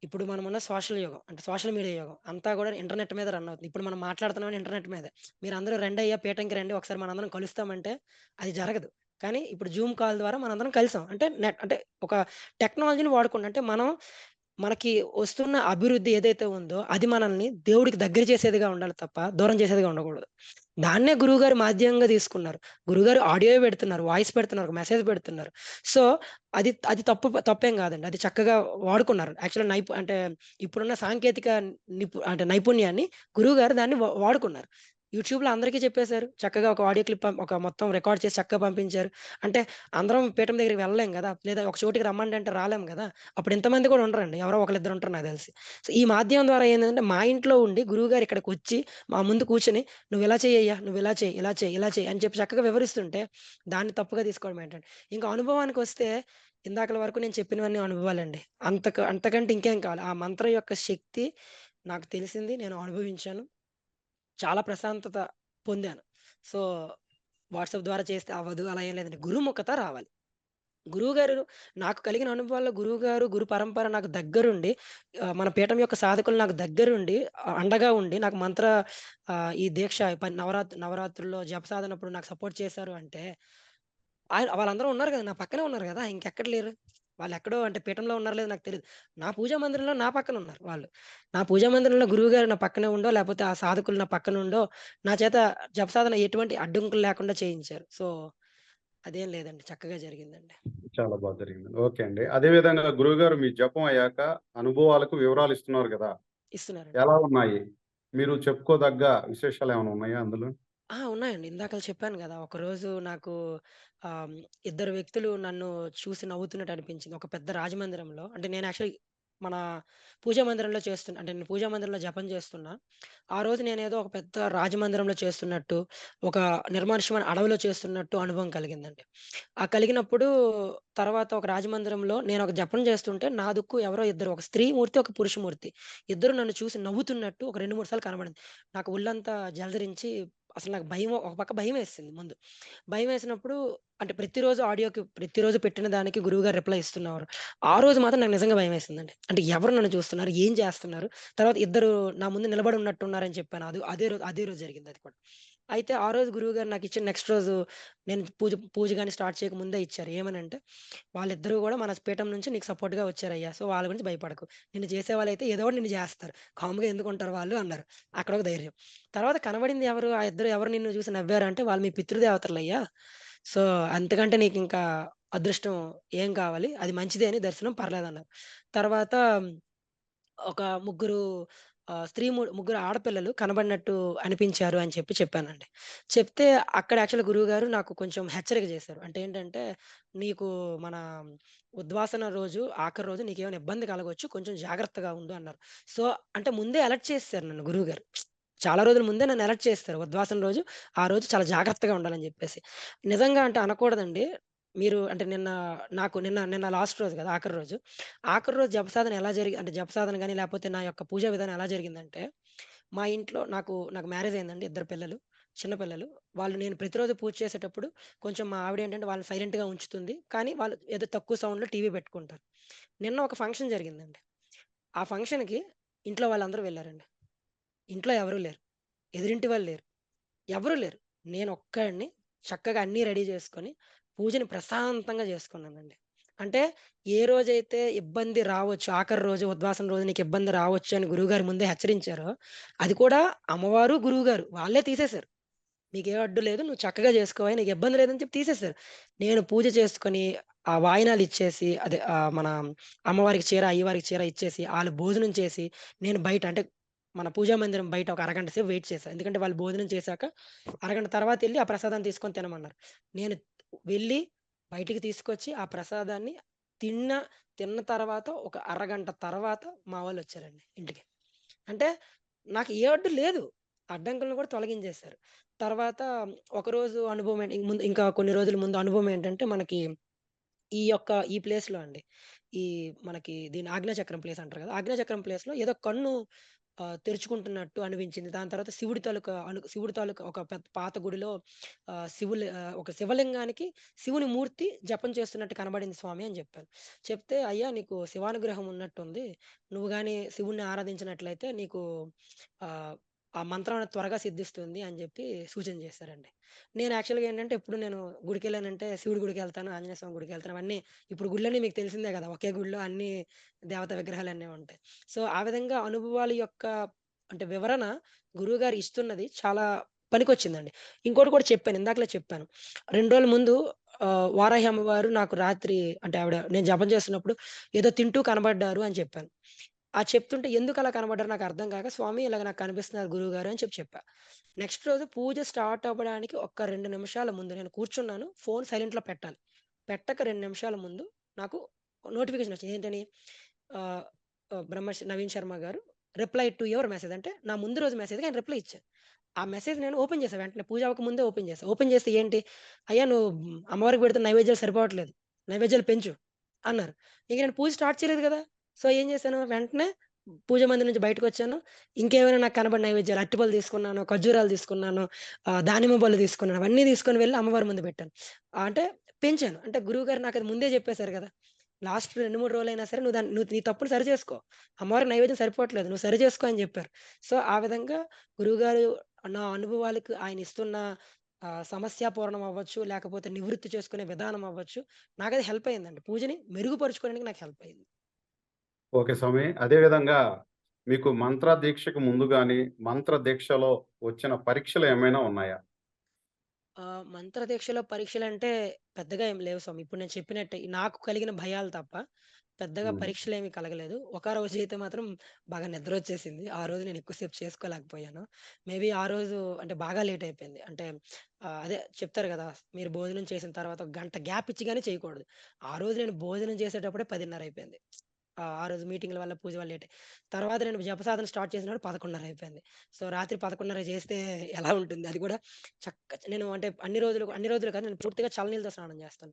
S1: ఇప్పుడు మనమున్న సోషల్ యుగం. అంటే సోషల్ మీడియా యుగం. అంతా గూడా ఇంటర్నెట్ మీద రన్ అవుతుంది. ఇప్పుడు మనం మాట్లాడుతున్నాం ఇంటర్నెట్ మీదే. మీరందరూ రండయ్యా పీఠంకి రండి. ఒకసారి మనందరం కలుస్తామంటే అది జరగదు. కానీ ఇప్పుడు జూమ్ కాల్ ద్వారా మనందరం కలిసాం. అంటే అంటే ఒక టెక్నాలజీని వాడుకుంటున్నాం. అంటే మనకి వస్తున్న అభివృద్ధి ఏదైతే ఉందో, అది మనల్ని దేవుడికి దగ్గర చేసేదిగా ఉండాలి తప్ప, దూరం చేసేదిగా ఉండకూడదు. దాన్నే గురువుగారు మాధ్యమంగా తీసుకున్నారు. గురువుగారు ఆడియో పెడుతున్నారు, వాయిస్ పెడుతున్నారు, మెసేజ్ పెడుతున్నారు. సో, అది తప్పేం కాదండి. అది చక్కగా వాడుకున్నారు. యాక్చువల్‌గా అంటే ఇప్పుడున్న సాంకేతిక అంటే నైపుణ్యాన్ని గురువుగారు దాన్ని వాడుకున్నారు. యూట్యూబ్‌లో అందరికీ చెప్పేసారు. చక్కగా ఒక ఆడియో క్లిప్ ఒక మొత్తం రికార్డ్ చేసి చక్కగా పంపించారు. అంటే అందరం పీఠం దగ్గరికి వెళ్ళలేం గదా! లేదా ఒక చోటికి రమ్మండి అంటే రాలేం గదా! అప్పుడు ఇంతమంది కూడా ఉండరండి. ఎవరో ఒకళ్ళిద్దరు ఉంటారు నాకు తెలిసి. సో, ఈ మాధ్యమం ద్వారా ఏందంటే మా ఇంట్లో ఉండి గురువుగారు ఇక్కడికొచ్చి మా ముందు కూర్చొని "నువ్విలా చెయ్యయ్యా, నువ్విలా చెయి, ఇలా చెయి, ఇలా చెయి" అని చెప్పి చక్కగా వివరిస్తుంటే దాన్ని తప్పుగా తీసుకోవడం ఏంటండి. ఇంకా అనుభవానికొస్తే ఇందాకల వరకు నేను చెప్పినవన్నీ అనుభవాలండి. అంతకంటే ఇంకేం కావాలి. ఆ మంత్రం యొక్క శక్తి నాకు తెలిసింది. నేను అనుభవించాను. చాలా ప్రశాంతత పొందాను. సో, వాట్సాప్ ద్వారా చేస్తే అవ్వదు అలా ఏం లేదండి. గురుముఖత రావాలి. గురువుగారు నాకు కలిగిన అనుభవాల్లో గురువుగారు, గురు పరంపర నాకు దగ్గరుండి మన పీఠం యొక్క సాధకులు నాకు దగ్గరుండి అండగా ఉండి నాకు ఈ దీక్ష నవరాత్రుల్లో జప సాధనప్పుడు నాకు సపోర్ట్ చేశారు అంటే, వాళ్ళందరూ ఉన్నారు గదా! నా పక్కనే ఉన్నారు గదా! ఇంకెక్కడ లేరు? వాళ్ళెక్కడో అంటే పీఠంలో ఉన్నారో లేదో నాకు తెలీదు. నా పూజా మందిరంలో నా పక్కన ఉన్నారు వాళ్ళు. నా పూజా మందిరంలో గురువుగారు నా పక్కనే ఉండో, లేపోతే ఆ సాధకులు నా పక్కనుండో, నా చేత జప సాధన ఎటువంటి అడ్డంకులు లేకుండా చేయించారు. సో, అదేం లేదండి. చక్కగా జరిగిందండి.
S2: చాలా బా జరిగిందండి. ఓకే అండి. అదే విధంగా గురువుగారు మీ జపం అయ్యాక అనుభవాలకు వివరాలిస్తున్నారు గదా!
S1: ఇస్తున్నారండి.
S2: ఎలా ఉన్నాయి? మీరు చెప్పుకోదగ్గ విశేషాలేమైనా ఉన్నాయా అందులో?
S1: ఉన్నాయండి. ఇందాకల చెప్పాను గదా! ఒకరోజు నాకు ఆహ్, హ్మ్, ఇద్దరు వ్యక్తులు నన్ను చూసి నవ్వుతున్నట్టు అనిపించింది. ఒక పెద్ద రాజమందిరంలో అంటే నేను యాక్చువల్లీ మన పూజా మందిరంలో అంటే నేను పూజా మందిరంలో జపం చేస్తున్నా. ఆ రోజు నేనేదో ఒక పెద్ద రాజమందిరంలో చేస్తున్నట్టు, ఒక నిర్మానుష్యమైన అడవిలో చేస్తున్నట్టు అనుభవం కలిగిందండి. కలిగినప్పుడు తర్వాత ఒక రాజమందిరంలో నేనొక జపం చేస్తుంటే నా దిక్కు ఎవరో ఇద్దరు ఒక స్త్రీమూర్తి, ఒక పురుషమూర్తి. ఇద్దరు నన్ను చూసి నవ్వుతున్నట్టు ఒక 2, 3 సార్లు కనబడింది. నాకు ఒళ్ళంతా జలదరించి అసలు నాకు ఒక పక్క భయమేసింది ముందు. భయమేసినప్పుడు అంటే ప్రతిరోజు పెట్టిన దానికి గురువుగారు రిప్లై ఇస్తున్నారు. ఆ రోజు మాత్రం నాకు నిజంగా భయమేసిందండి. అంటే ఎవరు నన్ను చూస్తున్నారు? ఏం చేస్తున్నారు? తర్వాత ఇద్దరు నా ముందు నిలబడి ఉన్నట్టున్నారని చెప్పాను. అదే రోజు జరిగింది అది కూడా. అయితే ఆ రోజు గురువుగారు నాకిచ్చిన నెక్స్ట్ రోజు నేను పూజ గాని స్టార్ట్ చేయక ముందే ఇచ్చారు. ఏమనంటే, "వాళ్ళిద్దరూ గూడా మన పీఠం నుంచి నీకు సపోర్ట్‌గా వచ్చారయ్యా! సో, వాళ్ళ గురించి భయపడకు. నిన్ను చేసేవాళ్ళైతే ఏదో ఒకటి నిన్ను జేస్తారు. కామ్‌గా ఎందుకుంటారు వాళ్ళు" అన్నారు. అక్కడొక ధైర్యం. తర్వాత కనబడింది ఎవరు? ఆ ఇద్దరు ఎవరు నిన్ను చూసి నవ్వారంటే, "వాళ్ళు మీ పితృదేవతలయ్యా! సో, అంతకంటే నీకింకా అదృష్టం ఏం కావాలి? అది మంచిదే అని దర్శనం పర్లేదన్నారు." తర్వాత ఒక ముగ్గురు ఆడపిల్లలు కనబడినట్టు అనిపించారు అని చెప్పానండి. చెప్తే అక్కడ యాక్చువల్‌గా గురువుగారు నాకు కొంచెం హెచ్చరిక చేశారు. అంటే ఏంటంటే, "నీకు మన ఉద్వాసన రోజు, ఆఖరి రోజు నీకేమైనా ఇబ్బంది కలగొచ్చు. కొంచెం జాగ్రత్తగా ఉండు" అన్నారు. సో, అంటే ముందే అలర్ట్ చేసేసారు నన్ను గురువుగారు. చాలా రోజుల ముందే నన్ను అలర్ట్ చేస్తారు. ఉద్వాసన రోజు, ఆ రోజు చాలా జాగ్రత్తగా ఉండాలని జెప్పేసి. నిజంగా అంటే అనకూడదండి. మీరు అంటే నిన్న లాస్ట్ రోజు గదా! ఆఖరి రోజు. ఆఖరి రోజు జపసాధన ఎలా అంటే జపసాధన గాని, లేపోతే నా యొక్క పూజా విధానం ఎలా జరిగిందంటే, మా ఇంట్లో నాకు మ్యారేజ్ అయిందండి. ఇద్దరు పిల్లలు. చిన్న పిల్లలు. నేను ప్రతిరోజు పూజ చేసేటప్పుడు కొంచెం మా ఆవిడేంటంటే వాళ్ళని సైలెంట్‌గా ఉంచుతుంది. కానీ వాళ్ళు ఏదో తక్కువ సౌండ్‌లో టీవీ పెట్టుకుంటారు. నిన్న ఒక ఫంక్షన్ జరిగిందండి. ఆ ఫంక్షన్‌కి ఇంట్లో వాళ్ళందరూ వెళ్లారండి. ఇంట్లో ఎవరు లేరు. ఎదురింటి వాళ్ళు లేరు. ఎవరు లేరు. నేనొక్కడిని చక్కగా అన్నీ రెడీ చేసుకొని, పూజని ప్రశాంతంగా చేసుకున్నానండి. అంటే ఏ రోజైతే ఇబ్బంది రావచ్చు, ఆఖరి రోజు ఉద్వాసన రోజు నీకు ఇబ్బంది రావచ్చు అని గురువుగారు ముందే హెచ్చరించారో, అది కూడా అమ్మవారు, గురువుగారు వాళ్ళే తీసేశారు. "నీకే అడ్డు లేదు. నువ్వు చక్కగా చేసుకోవయ్యా. నీకు ఇబ్బంది లేదని" చెప్పి తీసేశారు. నేను పూజ చేసుకొని, ఆ వాయినాలిచ్చేసి అదే మన అమ్మవారికి చీర, అయ్యవారికి చీర ఇచ్చేసి, ఆళ్ళు భోజనం చేసి, నేను బయట అంటే మన పూజా మందిరం బయట ఒక అరగంట సేపు వెయిట్ చేశా. ఎందుకంటే వాళ్ళు భోజనం చేశాక అరగంట తర్వాతెళ్లి ఆ ప్రసాదాన్ని తీసుకొని తినమన్నారు. నేను వెళ్ళి బయటికి తీసుకొచ్చి ఆ ప్రసాదాన్ని తిన్న తిన్న తర్వాత ఒక అరగంట తర్వాత మా వాళ్ళొచ్చారండి ఇంటికి. అంటే నాకు ఏ అడ్డు లేదు. అడ్డంకులను కూడా తొలగించేశారు. తర్వాత ఒకరోజు అనుభవం ఇంకా కొన్ని రోజుల ముందు అనుభవం ఏంటంటే మనకి ఈ ప్లేస్‌లో అండి. ఈ మనకి దీన్ని ఆజ్ఞాచక్రం ప్లేస్ అంటారు కదా! ఆజ్ఞాచక్రం ప్లేస్‌లో ఏదో కన్ను తెరుచుకుంటున్నట్టు అనిపించింది. దాని తర్వాత శివుడి తాలూకా ఒక పెద్ద పాత గుడిలో ఒక శివలింగానికి శివుని మూర్తి జపం చేస్తున్నట్టు కనబడింది స్వామి అని జెప్పాను. చెప్తే "అయ్యా! నీకు శివానుగ్రహం ఉన్నట్టుంది. నువ్వు గాని శివుడిని ఆరాధించినట్లయితే నీకు ఆహ్, ఆ మంత్రం అనేది త్వరగా సిద్ధిస్తుంది" అని జెప్పి సూచన చేశారండి. నేను యాక్చువల్‌గా ఏంటంటే ఎప్పుడు నేను గుడికెళ్ళానంటే శివుడి గుడికెళ్తాను, ఆంజనేయ స్వామి గుడికెళ్తాను. అవన్నీ ఇప్పుడు గుళ్ళన్నీ మీకు తెలిసిందే గదా! ఒకే గుడిలో అన్ని దేవతా విగ్రహాలన్నీ ఉంటాయి. సో, ఆ విధంగా అనుభవాల యొక్క అంటే వివరణ గురువుగారు ఇస్తున్నది చాలా పనికొచ్చిందండి. ఇంకోటి కూడా చెప్పాను. ఇందాకలే చెప్పాను. 2 రోజుల ముందు వారాహి అమ్మవారు నాకు రాత్రి అంటే నేను జపం చేస్తున్నప్పుడు ఏదో తింటూ కనబడ్డారు అని చెప్పాను. చెప్తుంటే ఎందుకలా కనబడ్డారో నాకర్థం కాక, "స్వామి ఇలాగ నాకు కనిపిస్తున్నారు గురువుగారు" అని చెప్పా. నెక్స్ట్ రోజు పూజ స్టార్ట్ అవ్వడానికి ఒక 2 నిమిషాల ముందు నేను కూర్చున్నాను. ఫోన్ సైలెంట్‌లో పెట్టాలి. పెట్టక 2 నిమిషాల ముందు నాకు నోటిఫికేషన్ వచ్చింది. ఏంటని? ఆహ్, బ్రహ్మర్షి నవీన్ శర్మ గారు రిప్లై టు యువర్ మెసేజ్ అంటే నా ముందు రోజు మెసేజ్‌కి ఆయన రిప్లై ఇచ్చారు. ఆ మెసేజ్ నేను ఓపెన్ చేశా వెంటనే. పూజ అవ్వక ముందే ఓపెన్ చేశా. ఓపెన్ చేస్తే ఏంటి? "అయ్యా! నువ్వు అమ్మవారికి పెడుతున్న నైవేద్యాలు సరిపోవట్లేదు. నైవేద్యాలు పెంచు" అన్నారు. ఇక నేను పూజ స్టార్ట్ చేయలేదు గదా! సో, ఏం చేశాను? వెంటనే పూజ మందిరం నుంచి బయటకొచ్చాను. ఇంకేమైనా నాకు కనబడిన నైవేద్యాలు అరటిపళ్ళు తీసుకున్నాను, ఖర్జూరాలు తీసుకున్నాను, దానిమ్మ పళ్ళు తీసుకున్నాను. అవన్నీ తీసుకొని వెళ్లి అమ్మవారి ముందు పెట్టాను. అంటే పెంచాను. అంటే గురువుగారు నాకది ముందే చెప్పేసారు గదా! లాస్ట్ 2, 3 రోజులైనా సరే నువ్వు నీ తప్పుని సరిచేసుకో. అమ్మవారికి నైవేద్యం సరిపోవట్లేదు. నువ్వు సరిచేసుకో అని జెప్పారు. సో, ఆ విధంగా గురువుగారు నా అనుభవాలకు ఆయనిస్తున్న సమస్యాపూరణం అవ్వచ్చు, లేకపోతే నివృత్తి చేసుకునే విధానం అవ్వచ్చు, నాకది హెల్ప్ అయిందండి. పూజని మెరుగుపరుచుకోవడానికి నాకు హెల్ప్ అయింది.
S2: ఓకే స్వామి. అదే విధంగా మీకు మంత్ర దీక్షకు ముందు గాని, మంత్ర దీక్షలో వచ్చిన పరీక్షలేమైనా ఉన్నాయా?
S1: మంత్రదీక్షలో పరీక్షలంటే పెద్దగా ఏం లేవు స్వామి. ఇప్పుడు నేను చెప్పినట్టే నాకు కలిగిన భయాలు తప్ప పెద్దగా
S2: హ్మ్.
S1: పరీక్షలేమి కలగలేదు. ఒక రోజైతే మాత్రం బాగా నిద్రొచ్చేసింది. ఆ రోజు నేను ఎక్కువ సేపు చేసుకోలేకపోయాను. మేబీ ఆ రోజు అంటే బాగా లేట్ అయిపోయింది. అంటే అదే చెప్తారు గదా! మీరు భోజనం చేసిన తర్వాత ఒక గంట గ్యాప్ ఇచ్చి గాని చేయకూడదు. ఆ రోజు నేను భోజనం చేసేటప్పుడే 10:30 అయిపోయింది. ఆ రోజు మీటింగ్‌ల వల్ల, పూజ వల్ల లేట్ తర్వాత నేను జపసాధన స్టార్ట్ చేసినప్పుడు 11:30 అయిపోయింది. సో, రాత్రి 11:30 చేస్తే ఎలా ఉంటుంది? అది కూడా నేను అంటే అన్ని రోజులు కాదు. నేను పూర్తిగా చల్లనీళ్ళతో స్నానం చేస్తాను.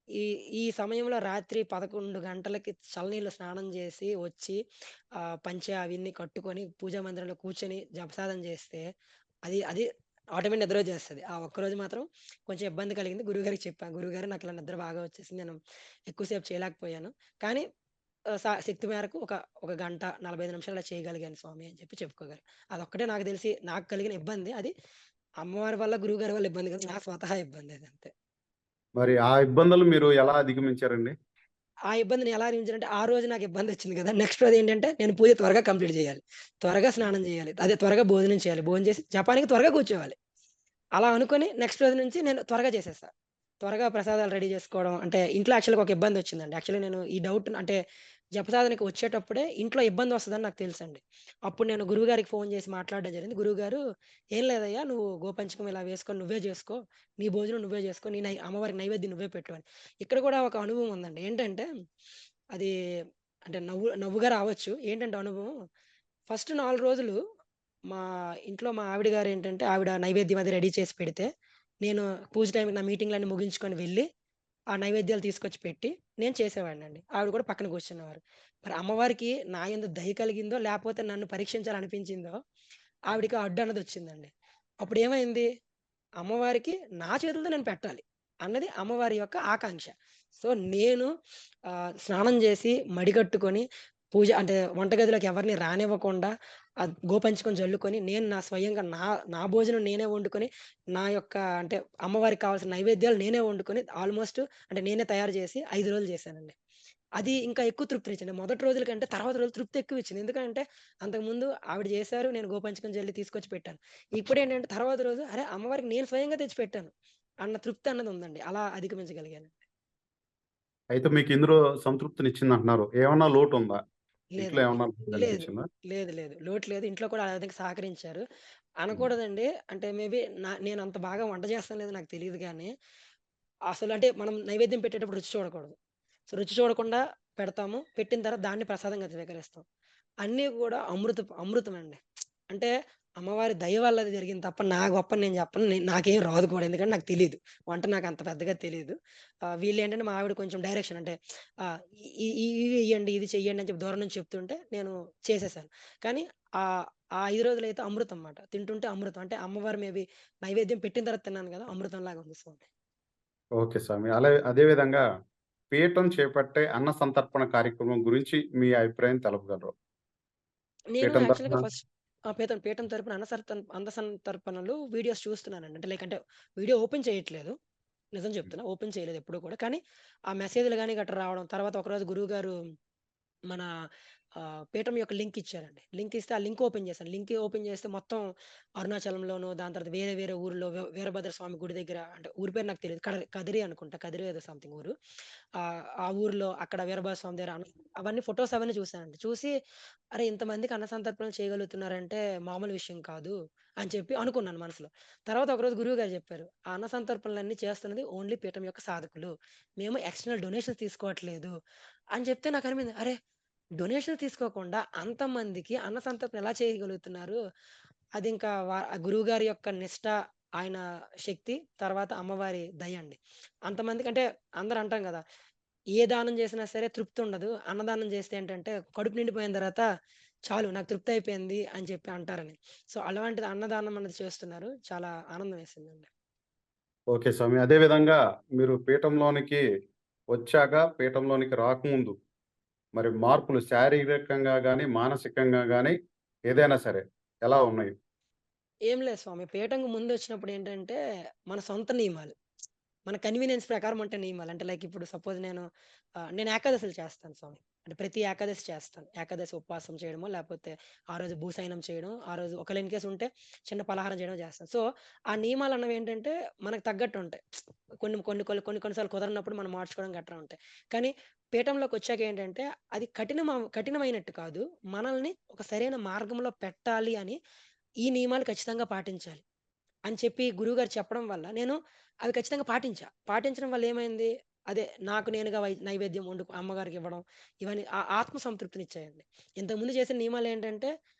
S1: ఈ ఈ సమయంలో రాత్రి 11 గంటలకి చల్లనీళ్ళలో స్నానం చేసి వచ్చి పంచె అవన్నీ కట్టుకొని పూజా మందిరంలో కూర్చొని జపసాధన చేస్తే అది అది ఆటోమేటిక్ నిద్రొచ్చేస్తది. ఆ ఒక్కరోజు మాత్రం కొంచెం ఇబ్బంది కలిగింది. గురువుగారికి చెప్పా. గురువుగారు నాకిలా నిద్ర బాగా వచ్చేసింది. నేను ఎక్కువ సేపు చేయలేకపోయాను. కానీ శక్తి మేరకు ఒక గంట 45 నిమిషాలు అలా చేయగలిగాను స్వామి అని చెప్పి చెప్పుకోగలను. అదొక్కటే నాకు తెలిసి నాకు కలిగిన ఇబ్బంది. అది అమ్మవారి వల్ల, గురువుగారి వల్ల ఇబ్బంది కాదు. నా స్వతహా ఇబ్బంది అదంతే.
S2: మరి ఆ ఇబ్బందులు మీరు ఎలా అధిగమించారండి?
S1: ఆ ఇబ్బందిని ఎలా అధిగమించానంటే, ఆ రోజు నాకు ఇబ్బందొచ్చింది గదా! నెక్స్ట్ రోజు ఏంటంటే, నేను పూజ త్వరగా కంప్లీట్ జేయాలి. త్వరగా స్నానం జేయాలి. అదే త్వరగా భోజనం చేయాలి. భోజనం చేసి జపానికి త్వరగా కూర్చోవాలి. అలా అనుకోని నెక్స్ట్ రోజు నుంచి నేను త్వరగా చేసేస్తా. త్వరగా ప్రసాదాలు రెడీ జేసుకోవడం. అంటే ఇంట్లో యాక్చువల్‌గా ఒక ఇబ్బందొచ్చిందండి. యాక్చువల్‌గా నేను ఈ డౌట్ అంటే జపసాధనకి వచ్చేటప్పుడే ఇంట్లో ఇబ్బందొస్తదని నాకు తెలుసండి. అప్పుడు నేను గురువుగారికి ఫోను జేసి మాట్లాడడం జరిగింది. గురువుగారు "ఏం లేదయ్యా నువ్వు గోపంచకం ఇలా వేసుకొని నువ్వే జేసుకో. నీ భోజనం నువ్వే జేసుకో. నీ అమ్మవారికి నైవేద్యం నువ్వే పెట్టు" అని. ఇక్కడ కూడా ఒక అనుభవం ఉందండి. ఏంటంటే అది అంటే నవ్వుగా రావచ్చు. ఏంటంటే అనుభవం ఫస్ట్ 4 రోజులు మా ఇంట్లో మా ఆవిడ గారేంటంటే, ఆవిడ నైవేద్యం అది రెడీ చేసి పెడితే, నేను పూజ టైంకి నా మీటింగ్‌లన్నీ ముగించుకొని వెళ్ళి, ఆ నైవేద్యాలు తీసుకొచ్చి పెట్టి, నేను చేసేవాడినండి. ఆవిడ కూడా పక్కన కూర్చునేవారు. మరి అమ్మవారికి నా యందు దయ కలిగిందో, లేపోతే నన్ను పరీక్షించాలనిపించిందో, ఆవిడకి ఆ అడ్డన్నదొచ్చిందండి. అప్పుడేమైంది, అమ్మవారికి నా చేతులతో నేను పెట్టాలి అన్నది అమ్మవారి యొక్క ఆకాంక్ష. సో, నేను స్నానం జేసి, మడికట్టుకొని, పూజ అంటే వంటగదిలోకి ఎవరిని రానివ్వకుండా, గోపంచకం జల్లుకొని, నేను నా స్వయంగా నా భోజనం నేనే వండుకొని, నా యొక్క అంటే అమ్మవారికి కావాల్సిన నైవేద్యాలు నేనే వండుకొని, ఆల్‌మోస్ట్ అంటే నేనే తయారు జేసి 5 రోజులు చేశానండి. అది ఇంకా ఎక్కువ తృప్తినిచ్చింది. మొదటి రోజుల కంటే తర్వాత రోజులు తృప్తి ఎక్కువిచ్చింది. ఎందుకంటే అంతకుముందు ఆవిడ జేశారు. నేను గోపంచకం జల్లి తీసుకొచ్చి పెట్టాను. ఇప్పుడేంటంటే తర్వాత రోజు అరే! అమ్మవారికి నేను స్వయంగా తెచ్చి పెట్టాను అన్న తృప్తి అన్నది ఉందండి. అలా అధిగమించగలిగాను.
S2: అయితే మీకు ఇందులో సంతృప్తినిచ్చిందంటున్నారు. ఏమన్నా లోటుందా? ఇంట్లో
S1: లేదండి.
S2: ఏమన్నా లోటు
S1: లేదు.
S2: కనిపించిందా?
S1: లేదు. లోటు లేదు. ఇంట్లో కూడా ఆ విధంగా సహకరించారు.
S2: హ్మ్.
S1: అనకూడదండి. అంటే మేబీ నేనంత బాగా వంట చేస్తానో లేదో నాకు తెలీదు గానీ, అసలు అంటే మనం నైవేద్యం పెట్టేటప్పుడు రుచి చూడకూడదు. సో, రుచి చూడకుండా పెడతాము. పెట్టిన తర్వాత దాన్ని ప్రసాదంగా స్వీకరిస్తాం. అన్నీ గూడా అమృతమండి. అంటే అమ్మవారి దయ వల్ల అది జరిగింది తప్ప నా గొప్పని నేను చెప్పను. నాకేం రాదు కూడా. ఎందుకంటే నాకు తెలీదు. వంట నాకంత పెద్దగా తెలీదు. వీళ్ళేంటంటే మా ఆవిడ కొంచెం డైరెక్షన్ అంటే ఇవి ఎయ్యండి, ఇది చెయ్యండి అని చెప్పి దూరం నుంచి చెప్తుంటే నేను చేసేసాను. కానీ ఆ 5 రోజులైతే అమృతం మాట. తింటుంటే అమృతం. అంటే అమ్మవారు మేబీ నైవేద్యం పెట్టిన తర్వాత తిన్నాను గదా! అమృతంలాగా ఉంది స్వామి.
S2: ఓకే స్వామి. అదే విధంగా పీఠం చేపట్టే అన్న సంతర్పణ కార్యక్రమం గురించి మీ అభిప్రాయం తెలపగలరు?
S1: నేను
S2: పీఠం తరపున
S1: యాక్చువల్‌గా ఫస్ట్ పీఠం పీఠం తరపున అన్న సంతర్పణలు వీడియోస్ చూస్తున్నానండి. అంటే వీడియో ఓపెన్ చేయట్లేదు. నిజం చెప్తున్నా. ఓపెన్ చేయలేదు ఎప్పుడు కూడా. కానీ ఆ మెసేజ్‌లు గాని గట్రా రావడం. తర్వాత ఒకరోజు గురువుగారు మన పీఠం యొక్క లింక్ ఇచ్చారండి. లింక్ ఇస్తే ఆ లింక్ ఓపెన్ చేశాను. లింక్ ఓపెన్ చేస్తే మొత్తం అరుణాచలంలోను, దాని తర్వాత వేరే వేరే ఊర్లో వీరభద్ర స్వామి గుడి దగ్గర అంటే ఊరి పేరు నాకు తెలీదు. కదిరి అనుకుంటా. కదిరి ఏదో సంథింగ్ ఊరు. ఆ ఊర్లో అక్కడ వీరభద్ర స్వామి దగ్గర అవన్నీ ఫోటోస్ అవన్నీ చూసానండి. చూసి అరే! ఇంతమందికి అన్న సంతర్పణలు చేయగలుగుతున్నారంటే మామూలు విషయం కాదు అని చెప్పి అనుకున్నాను మనసులో. తర్వాత ఒకరోజు గురువుగారు చెప్పారు. "ఆ అన్న సంతర్పణలన్నీ చేస్తున్నది ఓన్లీ పీఠం యొక్క సాధకులు. మేము ఎక్స్‌టర్నల్ డొనేషన్స్ తీసుకోవట్లేదు" అని చెప్తే నాకనిపించింది. అరే! డొనేషన్ తీసుకోకుండా అంతమందికి అన్న సంతర్పణ ఎలా చేయగలుగుతున్నారు? అదింకా ఆ గురువుగారి యొక్క నిష్ట, ఆయన శక్తి, తర్వాత అమ్మవారి దయండి. అంతమందికంటే అందరూ అంటాం గదా! ఏ దానం జేసినా సరే తృప్తుండదు. అన్నదానం జేస్తే ఏంటంటే కడుపు నిండిపోయిన తర్వాత చాలు నాకు తృప్తయిపోయింది అని చెప్పి అంటారని. సో, అలాంటిది అన్నదానం అనేది చేస్తున్నారు. చాలా ఆనందం వేసిందండి.
S2: ఓకే స్వామి. అదే విధంగా మీరు పీఠంలోనికి వచ్చాక, పీఠంలోనికి రాకముందు మరి మార్పులు శారీరకంగా గాని, మానసికంగా గాని ఏదైనా సరే ఎలా ఉన్నాయి?
S1: ఏం లేదు స్వామి. పీఠంకి ముందొచ్చినప్పుడేంటంటే మన సొంత నియమాలు. మన కన్వీనియన్స్ ప్రకారం ఉంటే నియమాలు. అంటే లైక్ ఇప్పుడు సపోజ్ నేను ఏకాదశులు చేస్తాను స్వామి. అంటే ప్రతి ఏకాదశి చేస్తాను. ఏకాదశి ఉపవాసం చేయడమో, లేపోతే ఆ రోజు భూసయనం చేయడం, ఆ రోజు ఒకవేళ ఇన్ కేస్ ఉంటే చిన్న పలహారం చేయడం చేస్తాను. సో, ఆ నియమాలన్నవేంటంటే మనకు తగ్గట్టుంటాయి. కొన్ని సార్లు కుదరనప్పుడు మనం మార్చుకోవడం గట్రా ఉంటాయి. కానీ పీఠంలోకొచ్చాకేంటంటే అది కఠినమైనట్టు కాదు. మనల్ని ఒక సరైన మార్గంలో పెట్టాలి అని ఈ నియమాలు ఖచ్చితంగా పాటించాలి. అని చెప్పి గురువుగారు చెప్పడం వల్ల నేను అవి ఖచ్చితంగా పాటించా. పాటించడం వల్ల ఏమైంది? అదే నాకు నేనుగా నైవేద్యం అమ్మగారికివ్వడం ఇవన్నీ ఆత్మ సంతృప్తినిచ్చాయండి. ఇంతకుముందు చేసిన నియమాలేంటంటే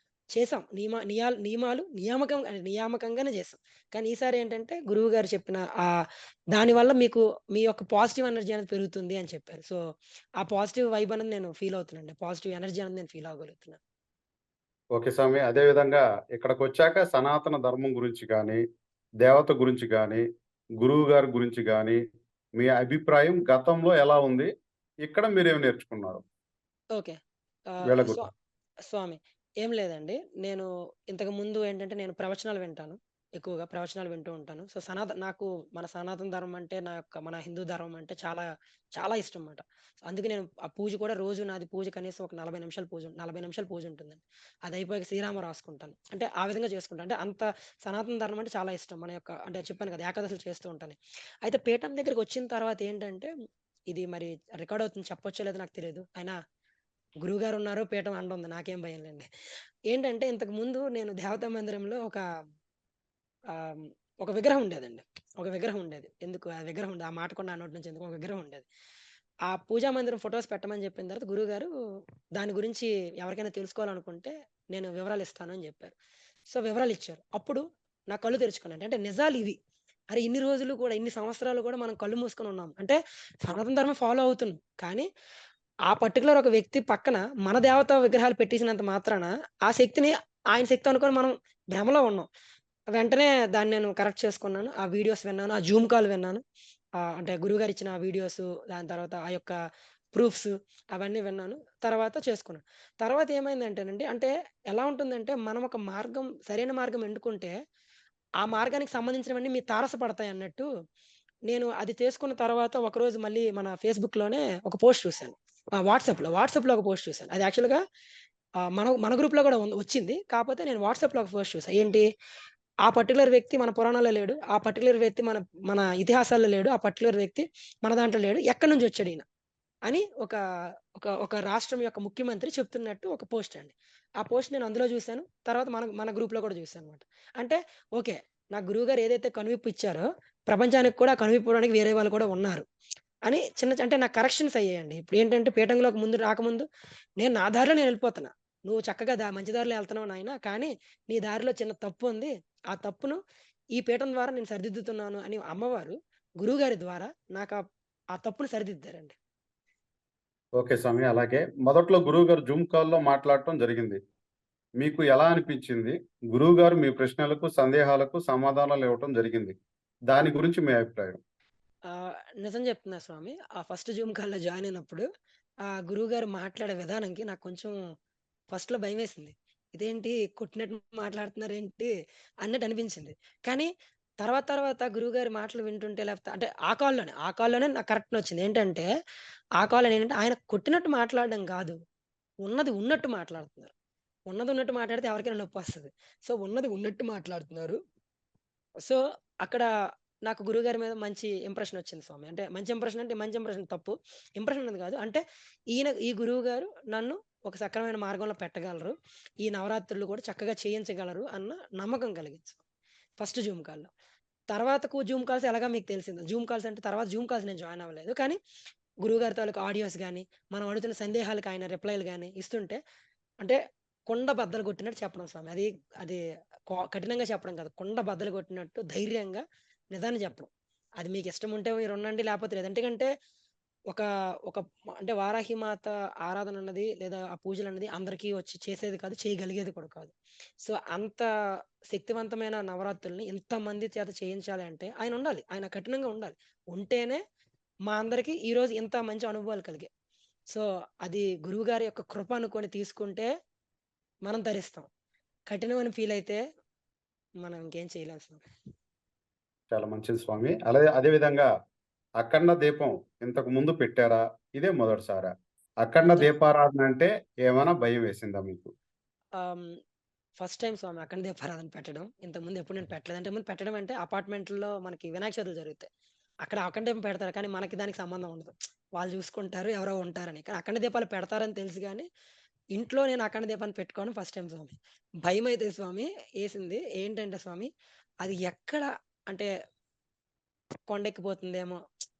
S1: చేసాం. నియమాలు నియామకంగానే చేసాం. కానీ ఈసారి ఏంటంటే గురువుగారు చెప్పిన దాని వల్ల మీకు మీ యొక్క పాజిటివ్ ఎనర్జీ అనేది పెరుగుతుంది అని చెప్పారు. సో, ఆ పాజిటివ్ వైబ్ అనేది నేను ఫీల్ అవుతున్నానండి. పాజిటివ్ ఎనర్జీ అనేది నేను ఫీల్ అవ్వగలుగుతున్నాను.
S2: ఓకే స్వామి. అదే విధంగా ఇక్కడికొచ్చాక సనాతన ధర్మం గురించి గాని, దేవత గురించి గాని, గురువు గారి గురించి గాని, మీ అభిప్రాయం గతంలో ఎలా ఉంది? ఇక్కడ మీరేమి నేర్చుకున్నారు?
S1: ఓకే.
S2: వీళ్ళ
S1: స్వా
S2: గురించి?
S1: స్వామి. ఏం లేదండి. నేను ఇంతకుముందు ఏంటంటే నేను ప్రవచనాలు వింటాను. ఎక్కువగా ప్రవచనాలు వింటూ ఉంటాను. సో, నాకు మన సనాతన ధర్మం అంటే మన హిందూ ధర్మం అంటే చాలా, చాలా ఇష్టం మాట. అందుకే నేను ఆ పూజ కూడా రోజు నాది పూజ కనీసం ఒక 40 నిమిషాలు పూజుంటుందండి. అదయిపోయాక శ్రీరామ రాసుకుంటాను. అంటే ఆ విధంగా చేసుకుంటాను. అంటే అంత సనాతన ధర్మం అంటే చాలా ఇష్టం. మన యొక్క అంటే చెప్పాను కదా! ఏకాదశులు చేస్తూ ఉంటాను. అయితే పీఠం దగ్గరికొచ్చిన తర్వాత ఏంటంటే, ఇది మరి రికార్డ్ అవుతుంది చెప్పొచ్చో లేదో నాకు తెలీదు. అయినా గురువుగారున్నారు, పీఠం అండుంది. నాకేం భయంలేండి. ఏంటంటే ఇంతకుముందు నేను దేవతా మందిరంలో ఆహ్, ఒక విగ్రహం ఉండేదండి. ఒక విగ్రహం ఉండేది. ఎందుకు ఆ విగ్రహం ఆ మాట కూడా నా నోటి నుంచి ఎందుకు ఒక విగ్రహం ఉండేది. ఆ పూజా మందిరం ఫోటోస్ పెట్టమని చెప్పిన తర్వాత గురువుగారు దాని గురించి ఎవరికైనా తెలుసుకోవాలనుకుంటే నేను వివరాలిస్తాను అని జెప్పారు. సో, వివరాలిచ్చారు. అప్పుడు నా కళ్ళు తెరుచుకున్నాయండి. అంటే నిజాలివి. అరే! ఇన్ని రోజులు కూడా, ఇన్ని సంవత్సరాలు కూడా మనం కళ్ళు మూసుకొనున్నాం. అంటే సనాతన ధర్మం ఫాలో అవుతున్నాం. కానీ ఆ పర్టిక్యులర్ ఒక వ్యక్తి పక్కన మన దేవతా విగ్రహాలు పెట్టేసినంత మాత్రాన ఆ శక్తిని ఆయన శక్తి అనుకోని మనం భ్రమలో ఉన్నాం. వెంటనే దాన్ని నేను కరెక్ట్ చేసుకున్నాను. ఆ వీడియోస్ విన్నాను. ఆ జూమ్ కాల్ విన్నాను. అంటే గురువుగారిచ్చిన వీడియోసు, దాని తర్వాత ఆ యొక్క ప్రూఫ్స్ అవన్నీ విన్నాను. తర్వాత చేసుకున్నాను. తర్వాత ఏమైందంటేనండి, అంటే ఎలా ఉంటుందంటే మనం ఒక మార్గం, సరైన మార్గం ఎన్నుకుంటే, ఆ మార్గానికి సంబంధించినవన్నీ మీ తారసపడతాయన్నట్టు, నేను అది చేసుకున్న తర్వాత ఒకరోజు మళ్ళీ మన ఫేస్‌బుక్‌లోనే ఒక పోస్ట్ చూసాను. వాట్సాప్‌లో ఒక పోస్ట్ చూసాను. అది యాక్చువల్‌గా మన మన గ్రూప్‌లో గూడా వచ్చింది. కాపోతే నేను వాట్సాప్‌లో ఒక పోస్ట్ చూసా. ఏంటి? ఆ పర్టిక్యులర్ వ్యక్తి మన పురాణాల్లో లేడు. ఆ పర్టిక్యులర్ వ్యక్తి మన మన ఇతిహాసాల్లో లేడు. ఆ పర్టిక్యులర్ వ్యక్తి మన దాంట్లో లేడు. ఎక్కడి నుంచొచ్చాడీయన అని ఒక రాష్ట్రం యొక్క ముఖ్యమంత్రి చెప్తున్నట్టు ఒక పోస్ట్ అండి. ఆ పోస్ట్ నేను అందులో జూసాను. తర్వాత మన మన గ్రూప్‌లో గూడా జూసానన్నమాట. అంటే ఓకే. నా గురువుగారు ఏదైతే కనువిప్పు ఇచ్చారో, ప్రపంచానికి కూడా కనువిప్పివ్వడానికి వేరే వాళ్ళు కూడా ఉన్నారు అని అంటే నాకు కరెక్షన్స్ అయ్యాయండి. ఇప్పుడేంటంటే పీఠంలోకి ముందు రాకముందు నేను నా దారిలో నేనెళ్ళిపోతున్నా. నువ్వు చక్కగా మంచి దారిలో ఎళ్తున్నావు నాయనా. కానీ నీ దారిలో చిన్న తప్పుంది. ఆ తప్పును ఈ పీఠం ద్వారా నేను సరిదిద్దుతున్నాను అని అమ్మవారు గురువుగారి ద్వారా నాకా ఆ తప్పుని సరిదిద్దారండి.
S2: ఓకే స్వామి. అలాగే మొదట్లో గురువుగారు జూమ్ కాల్‌లో మాట్లాడటం జరిగింది. మీకు ఎలా అనిపించింది? గురువుగారు మీ ప్రశ్నలకు, సందేహాలకు సమాధానాలివ్వటం జరిగింది. దాని గురించి మీ అభిప్రాయం?
S1: ఆహ్, నిజం చెప్తున్నా స్వామి. ఆ ఫస్ట్ జూమ్ కాల్‌లో జాయిన్ అయినప్పుడు గురువుగారు మాట్లాడే విధానంకి నాకు కొంచెం ఫస్ట్‌లో భయమేసింది. ఇదేంటి కొట్టినట్టు మాట్లాడుతున్నారేంటి అన్నట్టు అనిపించింది. కానీ తర్వాత గురువుగారి మాటలు వింటుంటే లేకపోతే అంటే ఆ కాల్‌లోనే నాకు కరెక్ట్ నచ్చింది. ఏంటంటే ఆ కాల్‌లో ఏంటంటే ఆయన కొట్టినట్టు మాట్లాడడం కాదు. ఉన్నది ఉన్నట్టు మాట్లాడుతున్నారు. ఉన్నది ఉన్నట్టు మాట్లాడితే ఎవరికైనా నొప్పొస్తది. సో, ఉన్నది ఉన్నట్టు మాట్లాడుతున్నారు. సో, అక్కడ నాకు గురువుగారి మీద మంచి ఇంప్రెషనొచ్చింది స్వామి. అంటే మంచి ఇంప్రెషన్ అంటే మంచి ఇంప్రెషన్ తప్పు. ఇంప్రెషన్ అనేది కాదు. అంటే ఈ గురువుగారు నన్ను ఒక సక్రమైన మార్గంలో పెట్టగలరు. ఈ నవరాత్రులు కూడా చక్కగా చేయించగలరు అన్న నమ్మకం కలిగింది. ఫస్ట్ జూమ్ కాల్‌లో. తర్వాతకు జూమ్ కాల్స్ ఎలాగా మీకు తెలిసిందే. జూమ్ కాల్స్ అంటే తర్వాత జూమ్ కాల్స్ నేను జాయిన్ అవ్వలేదు. కానీ గురువుగారి తాలూకు ఆడియోస్ గాని, మనం అడుగుతున్న సందేహాలకు ఆయన రిప్లైలు గాని ఇస్తుంటే అంటే కుండ బద్దలు కొట్టినట్టు చెప్పడం స్వామి. అది అది కఠినంగా చెప్పడం కాదు. కుండ బద్దలు కొట్టినట్టు ధైర్యంగా నిజాన్ని చెప్పడం. అది మీకిష్టముంటే మీరుండండి లేకపోతే లేదు. ఎందుకంటే ఒక ఒక అంటే వారాహి మాత ఆరాధన అన్నది లేదా ఆ పూజలన్నది అందరికీ వచ్చి చేసేది కాదు. చేయగలిగేది కూడా కాదు. సో, అంత శక్తివంతమైన నవరాత్రుల్ని ఇంతమంది చేత చేయించాలి అంటే ఆయనుండాలి. ఆయన కఠినంగా ఉండాలి. ఉంటేనే మా అందరికి ఈరోజు ఇంత మంచి అనుభవాలు కలిగాయి. సో, అది గురువుగారి యొక్క కృప అనుకోని తీసుకుంటే మనం తరిస్తాం. కఠినమని ఫీలయితే మనం ఇంకేం చేయలేం అసలు.
S2: చాలా మంచిది స్వామి. అలాగే అదే విధంగా అఖండ దీపం ఇంతకు ముందు పెట్టారా? ఇదే మొదటిసారా? అఖండ
S1: మొదటి
S2: దీపారాధన అంటే ఏమైనా భయం వేసిందా మీకు?
S1: ఆహ్, హ్మ్. ఫస్ట్ టైమ్ స్వామి అఖండ దీపారాధన పెట్టడం. ఇంతకుముందు ఎప్పుడు నేను పెట్టలేదు. అంతకుముందు పెట్టడం అంటే అపార్ట్‌మెంట్‌లో మనకి వినాయక చవితులు జరుగుతాయి. అక్కడ అఖండ దీపం పెడతారు. కానీ మనకి దానికి సంబంధం ఉండదు. వాళ్ళు చూసుకుంటారు. ఎవరో ఉంటారని. కానీ అఖండ దీపాలు పెడతారని తెలుసు గానీ, ఇంట్లో నేను అఖండ దీపాన్ని పెట్టుకోవడం ఫస్ట్ టైమ్ స్వామి. భయమైతే స్వామి ఏసింది. ఏంటంటే స్వామి, అది ఎక్కడ అంటే కొండెక్కిపోతుందేమో.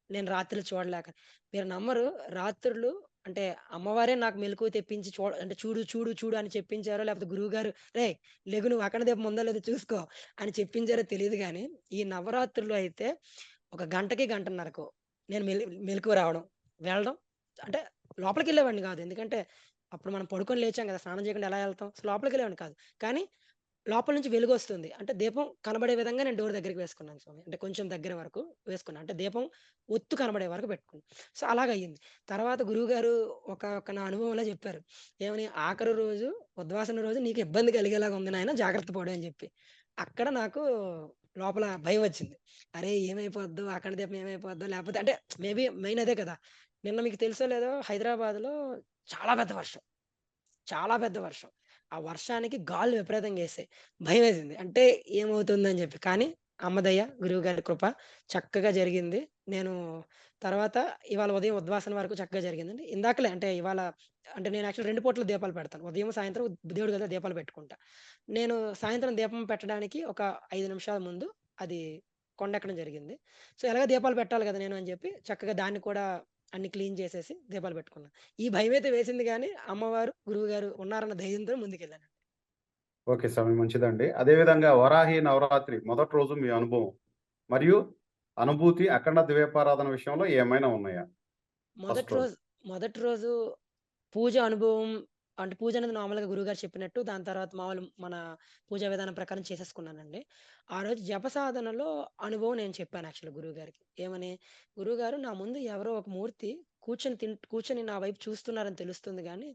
S1: నేను రాత్రులు చూడలేక. మీరు నమ్మరు రాత్రులు అంటే అమ్మవారే నాకు మెలుకువ తెప్పించి అంటే చూడు, చూడు, చూడు అని చెప్పించారో లేకపోతే గురువుగారు "రేయ్! లెగు నువ్వు అఖండ దీపం ఉందో లేదో చూసుకో" అని చెప్పించారో తెలీదు గానీ, ఈ నవరాత్రుల్లో అయితే ఒక గంటకి, గంటన్నరకో నేను మెలుకువ రావడం, వెళ్ళడం అంటే లోపలికెళ్ళేవాడిని గాదు. ఎందుకంటే అప్పుడు మనం పడుకొని లేచాం గదా! స్నానం చేయకుండా ఎలా ఎళ్తాం? సో, లోపలికెళ్ళేవాడిని కాదు. కానీ లోపల నుంచి వెలుగొస్తుంది. అంటే దీపం కనబడే విధంగా నేను డోర్ దగ్గరికి వేసుకున్నాను స్వామి. అంటే కొంచెం దగ్గర వరకు వేసుకున్నా. అంటే దీపం ఒత్తు కనబడే వరకు పెట్టుకున్నా. సో, అలాగయ్యింది. తర్వాత గురువుగారు ఒక నా అనుభవంలో చెప్పారు. ఏమని "ఆఖరి రోజు ఉద్వాసన రోజు నీకు ఇబ్బంది కలిగేలాగా ఉంది నాయన జాగ్రత్త పడు" అని చెప్పి. అక్కడ నాకు లోపల భయమొచ్చింది. అరే! ఏమైపోద్దో అఖండ దీపం ఏమైపోద్దో లేకపోతే అంటే మేబీ మెయిన్ అదే కదా! నిన్న మీకు తెలుసో లేదో హైదరాబాద్‌లో చాలా పెద్ద వర్షం. చాలా పెద్ద వర్షం. ఆ వర్షానికి గాలులు విపరీతంగా యేసాయి. భయమేసింది. అంటే ఏమవుతుందని జెప్పి. కానీ అమ్మ దయ, గురువుగారి కృప చక్కగా జరిగింది. నేను తర్వాత ఇవాళ ఉదయం ఉద్వాసన వరకు చక్కగా జరిగిందండి. ఇందాకలే అంటే ఇవాళ అంటే నేను యాక్చువల్లీ 2 పూటలు దీపాలు పెడతాను. ఉదయం, సాయంత్రం దేవుడి గదిలో దీపాలు పెట్టుకుంటా. నేను సాయంత్రం దీపం పెట్టడానికి ఒక 5 నిమిషాల ముందు అది కొండెక్కడం జరిగింది. సో, ఎలాగో దీపాలు పెట్టాలి గదా! నేను అని జెప్పి చక్కగా దాన్ని కూడా అన్ని క్లీన్ చేసేసి దీపాలు పెట్టుకున్నా. ఈ భయమైతే వేసింది గానీ, అమ్మవారు, గురువుగారు ఉన్నారన్న ధైర్యంతో ముందుకెళ్ళాను.
S2: ఓకే స్వామి. మంచిదండి. అదేవిధంగా వరాహి నవరాత్రి మొదటి రోజు మీ అనుభవం మరియు అనుభూతి అఖండ ద్వీపారాధన విషయంలో ఏమైనా ఉన్నాయా? ఫస్ట్
S1: మొదటి
S2: రోజు.
S1: రోజు మొదటి రోజు పూజ అనుభవం అంటే పూజ అనేది నార్మల్‌గా గురువుగారు చెప్పినట్టు దాని తర్వాత మామూలు మన పూజా విధానం ప్రకారం చేసేసుకున్నానండి. ఆ రోజు జప సాధనలో అనుభవం నేను చెప్పాను యాక్చువల్‌గా గురువుగారికి. ఏమని, "గురువుగారు నా ముందు ఎవరో ఒక మూర్తి కూర్చొని నా వైపు చూస్తున్నారని తెలుస్తుంది గానీ,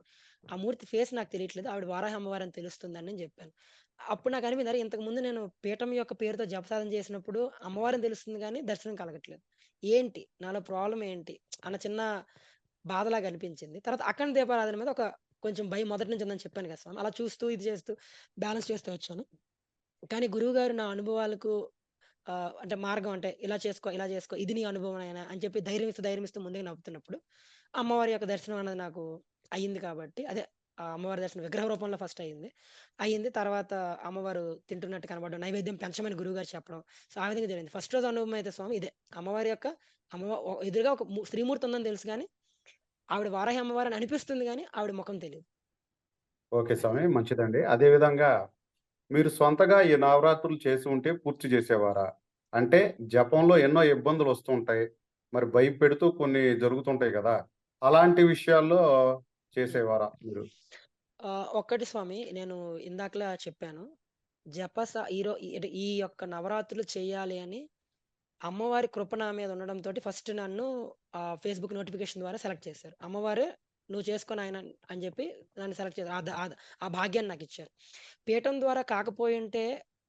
S1: ఆ మూర్తి ఫేస్ నాకు తెలియట్లేదు. ఆవిడ వారాహి అమ్మవారని తెలుస్తుందని" నేను జెప్పాను. అప్పుడు నాకనిపింది అరే! ఇంతకుముందు నేను పీఠం యొక్క పేరుతో జప సాధన చేసినప్పుడు అమ్మవారని తెలుస్తుంది గానీ దర్శనం కలగట్లేదు. ఏంటి? నాలో ప్రాబ్లమ్ ఏంటి? అన్న చిన్న బాధలాగా అనిపించింది. తర్వాత అఖండ దీపారాధన మీద ఒక కొంచెం భయం మొదటి నుంచి ఉందని చెప్పాను కదా స్వామి. అలా చూస్తూ, ఇది చేస్తూ, బ్యాలెన్స్ చేస్తూ వచ్చాను. కానీ గురువుగారు నా అనుభవాలకు అంటే మార్గం అంటే ఇలా చేసుకో, ఇలా చేసుకో, ఇది నీ అనుభవం నాయనా అని చెప్పి ధైర్యం ఇస్తూ ముందుకు నడుపుతున్నప్పుడు, అమ్మవారి యొక్క దర్శనం అనేది నాకు అయింది కాబట్టి అదే అమ్మవారి దర్శనం విగ్రహ రూపంలో ఫస్ట్ అయింది. అయింది. తర్వాత అమ్మవారు తింటున్నట్టు కనపడడం, నైవేద్యం పెంచమని గురువుగారు చెప్పడం. సో, ఆ విధంగా జరిగింది. ఫస్ట్ రోజు అనుభవం అయితే స్వామి ఇదే. అమ్మవారి యొక్క ఎదురుగా ఒక స్త్రీమూర్తి ఉందని తెలుసు గానీ ఆవిడ వారాహి అమ్మవారని అనిపిస్తుంది గానీ, ఆవిడ ముఖం తెలీదు.
S2: ఓకే స్వామి. మంచిదండి. అదేవిధంగా మీరు సొంతగా ఈ నవరాత్రులు చేసి ఉంటే పూర్తి చేసేవారా? అంటే జపంలో ఎన్నో ఇబ్బందులొస్తూ ఉంటాయి. మరి భయపెడుతూ కొన్ని జరుగుతుంటాయి గదా! అలాంటి విషయాల్లో చేసేవారా మీరు?
S1: ఒక్కటి స్వామి నేను ఇందాకలా చెప్పాను. జపస అంటే ఈ యొక్క నవరాత్రులు చేయాలి అని అమ్మవారి కృప నా మీద ఉండడంతోటి ఫస్ట్ నన్ను ఫేస్‌బుక్ నోటిఫికేషన్ ద్వారా సెలెక్ట్ చేశారు. అమ్మవారే "నువ్వు చేసుకో నాయన" అని జెప్పి నన్ను సెలెక్ట్ చేసారు. ఆ భాగ్యాన్ని నాకిచ్చారు. పీఠం ద్వారా కాకపోయుంటే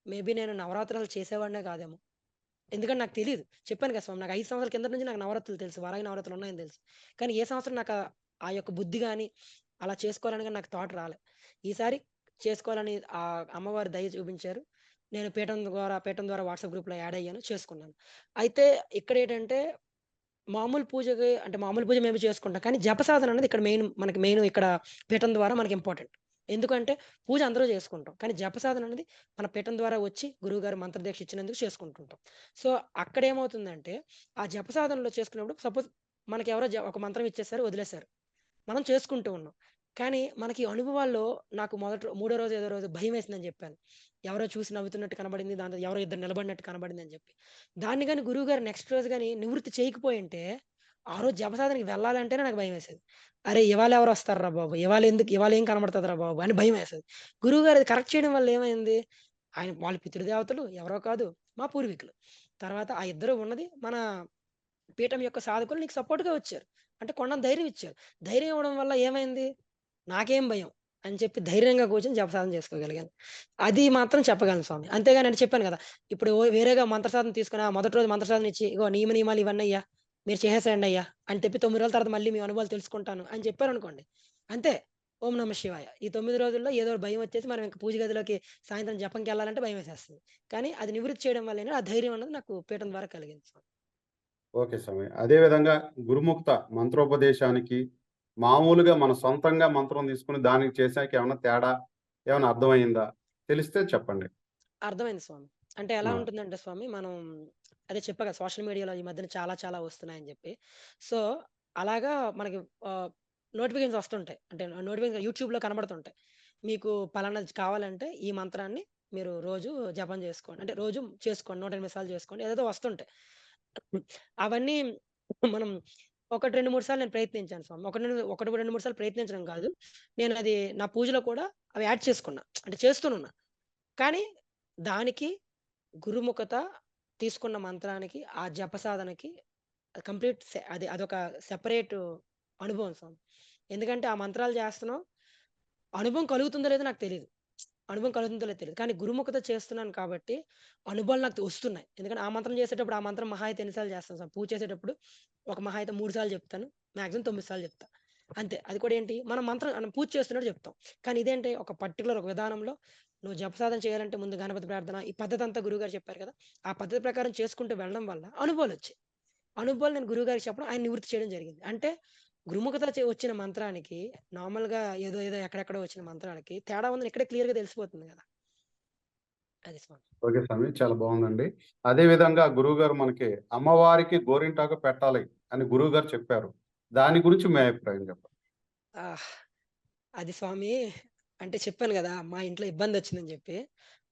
S1: మేబీ నేను నవరాత్రులు చేసేవాడినే కాదేమో! ఎందుకంటే నాకు తెలీదు. చెప్పాను కదా స్వామి. నాకు 5 సంవత్సరాల కిందట నుంచి నాకు నవరాత్రులు తెలుసు. వారాహి నవరాత్రులు ఉన్నాయని తెలుసు. కానీ ఏ సంవత్సరం నాకు ఆ యొక్క బుద్ధి గాని, అలా చేసుకోవాలని గాని నాకు థాట్ రాలే. ఈసారి చేసుకోవాలని అమ్మవారు దయ చూపించారు. నేను పీఠం ద్వారా వాట్సాప్ గ్రూప్‌లో యాడ్ అయ్యాను. చేసుకున్నాను. అయితే ఇక్కడేంటంటే మామూలు పూజ మేబీ చేసుకుంటాం. కానీ జపసాధన అనేది ఇక్కడ మెయిన్ ఇక్కడ పీఠం ద్వారా మనకి ఇంపార్టెంట్. ఎందుకంటే పూజ అందరూ చేసుకుంటాం. కానీ జపసాధన అనేది మన పీఠం ద్వారా వచ్చి గురువుగారు మంత్రదీక్ష ఇచ్చినందుకు చేసుకుంటుంటాం. సో, అక్కడేమవుతుందంటే ఆ జపసాధనలో చేసుకున్నప్పుడు సపోజ్ మనకెవరో ఒక మంత్రం ఇచ్చేసారు, వదిలేసారు. మనం చేసుకుంటూ ఉన్నాం. కానీ మనకి అనుభవాల్లో నాకు మూడో రోజు, ఏదో రోజు భయమేసిందని జెప్పాను. ఎవరో చూసి నవ్వుతున్నట్టు కనబడింది. దాంతో ఎవరో ఇద్దరు నిలబడినట్టు కనబడిందని జెప్పి. దాన్ని గాని గురువుగారు నెక్స్ట్ రోజు గాని నివృత్తి చేయకపోయుంటే, ఆ రోజు జపసాధనకి వెళ్ళాలంటేనే నాకు భయమేసేది. అరే! ఇవాళ ఎవరొస్తార్రా బాబు! ఇవాళ ఏం కనబడతదిరా బాబు! అని భయమేసేది. గురువుగారు అది కరెక్ట్ చేయడం వల్ల ఏమైంది? వాళ్ళు పితృదేవతలు ఎవరో కాదు మా పూర్వీకులు. తర్వాత ఆ ఇద్దరు ఉన్నది మన పీఠం యొక్క సాధకులు నీకు సపోర్ట్‌గా వచ్చారు. అంటే కొండంత ధైర్యం ఇచ్చారు. ధైర్యం ఇవ్వడం వల్ల ఏమైంది? నాకేం భయం అని చెప్పి ధైర్యంగా కూర్చొని జపసాధన చేసుకోగలిగాను. అది మాత్రం చెప్పగలను స్వామి. అంతేగాని అంటే చెప్పాను గదా! ఇప్పుడు వేరేగా మంత్రసాధన తీసుకొని మొదటి రోజు మంత్రసాధన ఇచ్చి, ఇగో నియమాలు ఇవన్నయ్యా! మీరు చేసేసేయండయ్యా! అని చెప్పి 9 రోజుల తర్వాత మళ్ళీ మీ అనుభవాలు తెలుసుకుంటాను అని చెప్పారనుకోండి. అంతే. ఓం నమః శివాయ. ఈ 9 రోజుల్లో ఏదో భయం వచ్చేసి మనం ఇంక పూజ గదిలోకి సాయంత్రం జపంకెళ్ళాలంటే భయమేసేస్తది. కానీ అది నివృత్తి చేయడం వల్లేనే ఆ ధైర్యం అన్నది నాకు పీఠం ద్వారా కలిగింది స్వామి.
S2: ఓకే స్వామి. అదే విధంగా గురుముక్త మంత్రోపదేశానికి, మామూలుగా మన సొంతంగా మంత్రం తీసుకొని దానికి చేశాక ఏమన్నా తేడా ఏమన్నా అర్థమయిందా? తెలిస్తే చెప్పండి.
S1: అర్థమైంది స్వామి. అంటే ఎలా
S2: ఆ!
S1: ఉంటుందంటే స్వామి, మనం అదే చెప్పా కదా! సోషల్ మీడియాలో ఈ మధ్యన చాలా వస్తున్నాయని జెప్పి. సో, అలాగా మనకి నోటిఫికేషన్స్ వస్తుంటాయి. అంటే నోటిఫికేషన్ యూట్యూబ్‌లో కనబడుతుంటాయి. మీకు పలానాది కావాలంటే ఈ మంత్రాన్ని మీరు రోజు జపం జేసుకోండి. అంటే రోజు చేసుకోండి. 108 సార్లు చేసుకోండి. ఏదేదో వస్తుంటాయి. అవన్నీ మనం 2, 3 సార్లు నేను ప్రయత్నించాను స్వామి. 2, 3 సార్లు ప్రయత్నించడం కాదు. నేను అది నా పూజలో కూడా అవి యాడ్ చేసుకున్నా. అంటే చేస్తూనున్నా. కానీ దానికి గురుముఖత తీసుకున్న మంత్రానికి, ఆ జప సాధనకి కంప్లీట్ అదొక సెపరేట్ అనుభవం స్వామి. ఎందుకంటే ఆ మంత్రాలు చేస్తున్నాం. అనుభవం కలుగుతుందో లేదో నాకు తెలీదు. అనుభవం కలుగుతుందో లేదో తెలీదు. కానీ గురుముఖత చేస్తున్నాను కాబట్టి అనుభవాలు నాకు వస్తున్నాయి. ఎందుకంటే ఆ మంత్రం చేసేటప్పుడు ఆ మంత్రం మహా అయితే ఎన్ని సార్లు చేస్తాను స్వామి. పూజ చేసేటప్పుడు ఒక మహా అయితే 3 సార్లు చెప్తాను. మాక్సిమం 9 సార్లు చెప్తా. అంతే. అది కూడా ఏంటి మనం పూజ చేస్తున్నట్టు చెప్తాం. కానీ ఇదేంటి ఒక విధానంలో నువ్వు జపసాధన చేయాలంటే ముందు గణపతి ప్రార్థన ఈ పద్ధతంతా గురువుగారు చెప్పారు కదా! ఆ పద్ధతి ప్రకారం చేసుకుంటూ వెళ్ళడం వల్ల అనుభవాలొచ్చాయి. అనుభవాలు నేను గురువుగారికి చెప్పడం, ఆయన నివృత్తి చేయడం జరిగింది. అంటే గురుముఖత వచ్చిన మంత్రానికి నార్మల్‌గా ఏదో ఎక్కడెక్కడో వచ్చిన మంత్రాలకి తేడా ఉందని ఇక్కడే క్లియర్‌గా తెలిసిపోతుంది గదా! అది స్వామి.
S2: ఓకే స్వామి. చాలా బావుందండి. అదే విధంగా గురువుగారు మనకి అమ్మవారికి గోరింటాకు పెట్టాలి అని గురువుగారు చెప్పారు. దాని గురించి మీ అభిప్రాయం చెప్పండి?
S1: ఆహ్! అది స్వామి అంటే చెప్పాను గదా! మా ఇంట్లో ఇబ్బందొచ్చిందని జెప్పి.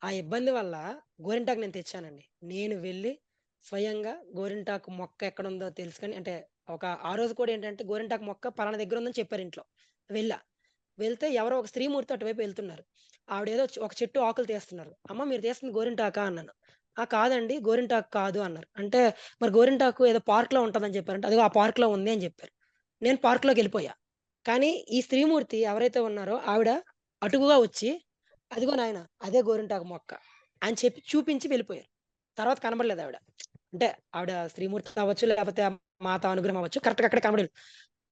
S1: ఆ ఇబ్బంది వల్ల గోరింటాకు నేను తెచ్చానండి. నేను వెళ్లి స్వయంగా గోరింటాకు మొక్క ఎక్కడుందో తెలుసుకొని అంటే ఆ రోజు కూడా ఏంటంటే గోరింటాకు మొక్క పలానా దగ్గరుందని చెప్పారు ఇంట్లో. వెళ్ళా. వెళ్తే ఎవరో ఒక స్త్రీమూర్తి అటువైపు వెళ్తున్నారు. ఆవిడేదో ఒక చెట్టు ఆకులు తీస్తున్నారు. "అమ్మ మీరు తీస్తుంది గోరింటాకా?" అన్నాను. "ఆ! కాదండి గోరింటాకు కాదు" అన్నారు. అంటే మరి గోరింటాకు ఏదో పార్క్‌లో ఉంటదని చెప్పారంటే, "అదిగో ఆ పార్క్‌లో ఉంది" అని జెప్పారు. నేను పార్క్‌లోకెళ్ళిపోయా. కానీ ఈ స్త్రీమూర్తి ఎవరైతే ఉన్నారో ఆవిడ అటువుగా వచ్చి, "అదిగో నాయన అదే గోరింటాకు మొక్క" అని చెప్పి చూపించి వెళ్ళిపోయారు. తర్వాత కనబడలేదావిడ. అంటే ఆవిడ స్త్రీమూర్తి అవ్వచ్చు, లేపోతే ఆ మాత అనుగ్రహం అవ్వచ్చు. కరెక్ట్‌గా అక్కడే కనబడలేదు.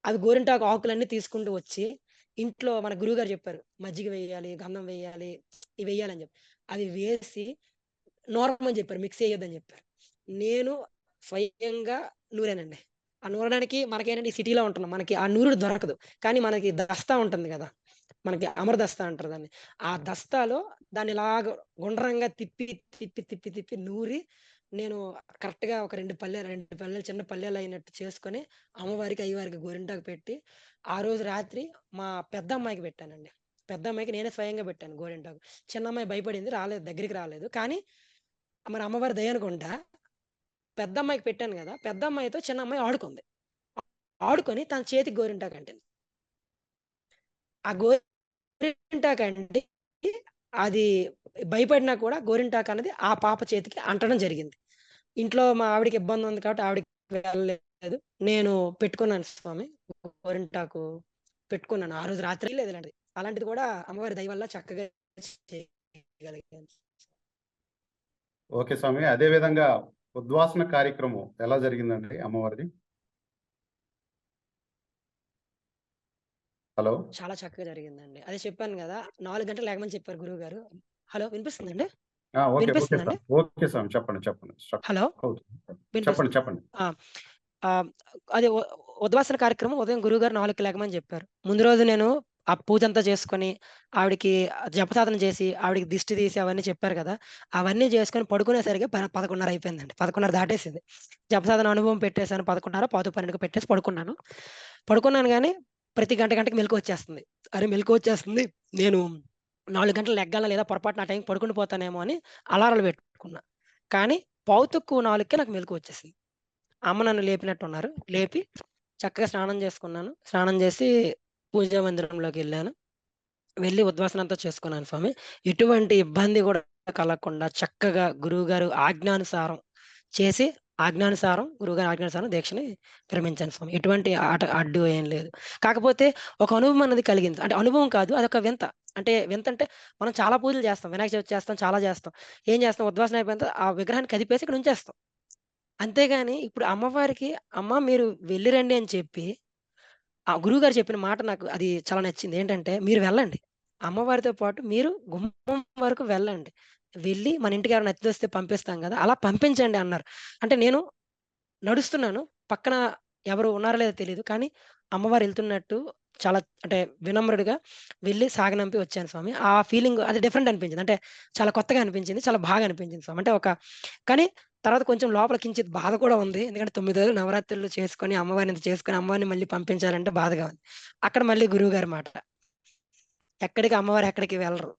S1: అవి గోరింటాకు ఆకులన్నీ తీసుకుంటూ వచ్చి, ఇంట్లో మన గురువుగారు చెప్పారు. మజ్జిగ వెయ్యాలి, గంధం వెయ్యాలి, ఇవి వెయ్యాలని చెప్పి. అవి వేసి నూరమని చెప్పారు. మిక్స్ ఎయ్యొద్దని చెప్పారు. నేను స్వయంగా నూరానండి. ఆ నూరడానికి మనకేంటంటే ఈ సిటీలో ఉంటున్నాం. మనకి ఆ నూరుడు దొరకదు. కానీ మనకి దస్తా ఉంటుంది గదా! మనకి అమర దస్తా అంటారు దాన్ని. ఆ దస్తాలో దాన్ని ఇలాగ గుండ్రంగా తిప్పి నూరి నేను కరెక్ట్‌గా ఒక 2 పల్లెలు చిన్న పల్లెలయినట్టు చేసుకొని అమ్మవారికి, అయ్యవారికి గోరింటాకు పెట్టి, ఆ రోజు రాత్రి మా పెద్దమ్మాయికి పెట్టానండి. పెద్దమ్మాయికి నేనే స్వయంగా పెట్టాను గోరింటాకు. చిన్నమ్మాయి భయపడింది. రాలేదు. దగ్గరికి రాలేదు. కానీ మరి అమ్మవారి దయ అనుకుంటా పెద్దమ్మాయికి పెట్టాను గదా! పెద్దమ్మాయితో చిన్నమ్మాయి ఆడుకుంది. ఆడుకొని తన చేతికి గోరింటాకు అంటింది. ఆ గోరింటాకండి అది భయపడినా కూడా గోరింటాకనేది ఆ పాప చేతికి అంటడం జరిగింది. ఇంట్లో మా ఆవిడకి ఇబ్బందుంది కాబట్టి ఆవిడకి వెళ్ళలేదు. నేను పెట్టుకున్నాను స్వామి. గోరింటాకు పెట్టుకున్నాను. ఆ రోజు రాత్రి లేదు ఇలాంటిది. అలాంటిది కూడా అమ్మవారి దయ వల్ల చక్కగా చేయగలిగాను.
S2: ఓకే స్వామి. అదే విధంగా ఉద్వాసన కార్యక్రమం ఎలా జరిగిందండి అమ్మవారిది? హలో!
S1: చాలా చక్కగా జరిగిందండి. అదే చెప్పాను గదా! 4 గంటలకు లెగమని చెప్పారు గురువుగారు. హలో! వినిపిస్తుందండి?
S2: ఆ! ఓకే. ఓకే
S1: వినిపిస్తుందండి?
S2: స్వామి. ఓకే స్వామి. చెప్పండి. చెప్పండి.
S1: హలో!
S2: అవుతుంది. చెప్పండి.
S1: వినిపిస్తుంది.
S2: చెప్పండి.
S1: ఆ! ఆహ్, అదే ఉద్వాసన కార్యక్రమం ఉదయం గురువుగారు 4కి లెగమని జెప్పారు. ముందు రోజు నేను ఆ పూజంతా చేసుకొని, ఆవిడకి జపసాధన చేసి, ఆవిడకి దిష్టి తీసి అవన్నీ చెప్పారు గదా! అవన్నీ జేసుకొని పడుకునేసరికి 11:30 అయిపోయిందండి. 11:30 దాటేసింది. జపసాధన అనుభవం పెట్టేసాను. 11:30 పావు 12కి పెట్టేసి పడుకున్నాను. పడుకున్నాను గానీ, ప్రతి గంటకి మెలుకువొచ్చేస్తుంది. అరే! మెలుకువొచ్చేస్తుంది. నేను 4 గంటలకు లెగ్గాలా లేదా పొరపాటున ఆ టైంకి పడుకుండి పోతానేమో అని అలారాలు పెట్టుకున్నా. కానీ పావు తక్కువ 4కే నాకు మెలుకువొచ్చేసింది. అమ్మ నన్ను లేపినట్టున్నారు. లేపి చక్కగా స్నానం చేసుకున్నాను. స్నానం చేసి పూజా మందిరంలోకెళ్ళాను. వెళ్లి ఉద్వాసనంతా చేసుకున్నాను స్వామి. ఎటువంటి ఇబ్బంది గూడా కలగకుండా చక్కగా గురువుగారు ఆజ్ఞానుసారం చేసి, గురువుగారి ఆజ్ఞానుసారం దీక్షని విరమించాను స్వామి. ఎటువంటి అడ్డు ఏం లేదు. కాకపోతే ఒక అనుభవం అన్నది కలిగింది. అంటే అనుభవం కాదు అదొక వింత. అంటే వింతంటే మనం చాలా పూజలు చేస్తాం. వినాయక చవితి చేస్తాం. చాలా చేస్తాం. ఏం చేస్తాం ఉద్వాసన అయిపోయిన తర్వాత ఆ విగ్రహాన్ని కదిపేసి ఇక్కడ ఉంచేస్తాం. అంతేగాని ఇప్పుడు అమ్మవారికి "అమ్మ మీరు వెళ్లిరండి" అని చెప్పి, ఆ గురువుగారు చెప్పిన మాట నాకు అది చాలా నచ్చింది. ఏంటంటే, "మీరు వెళ్ళండి. అమ్మవారితో పాటు మీరు గుమ్మం వరకు వెళ్ళండి. వెళ్లి మన ఇంటికి ఎవరైనా అతిథొస్తే పంపిస్తాం గదా! అలా పంపించండి" అన్నారు. అంటే నేను నడుస్తున్నాను. పక్కన ఎవరు ఉన్నారో లేదో తెలీదు. కానీ అమ్మవారు ఎళ్తున్నట్టు చాలా అంటే వినమ్రుడిగా వెళ్లి సాగనంపి వచ్చాను స్వామి. ఆ ఫీలింగ్ అది డిఫరెంట్ అనిపించింది. అంటే చాలా కొత్తగా అనిపించింది. చాలా బాగా అనిపించింది స్వామి. అంటే కానీ తర్వాత కొంచెం లోపల కించిత్ బాధ కూడా ఉంది. ఎందుకంటే 9 రోజులు నవరాత్రులు చేసుకొని, అమ్మవారిని ఇంత చేసుకొని, అమ్మవారిని మళ్ళీ పంపించాలంటే బాధగా ఉంది. అక్కడ మళ్ళీ గురువుగారి మాట. అమ్మవారు ఎక్కడికి వెళ్ళరు.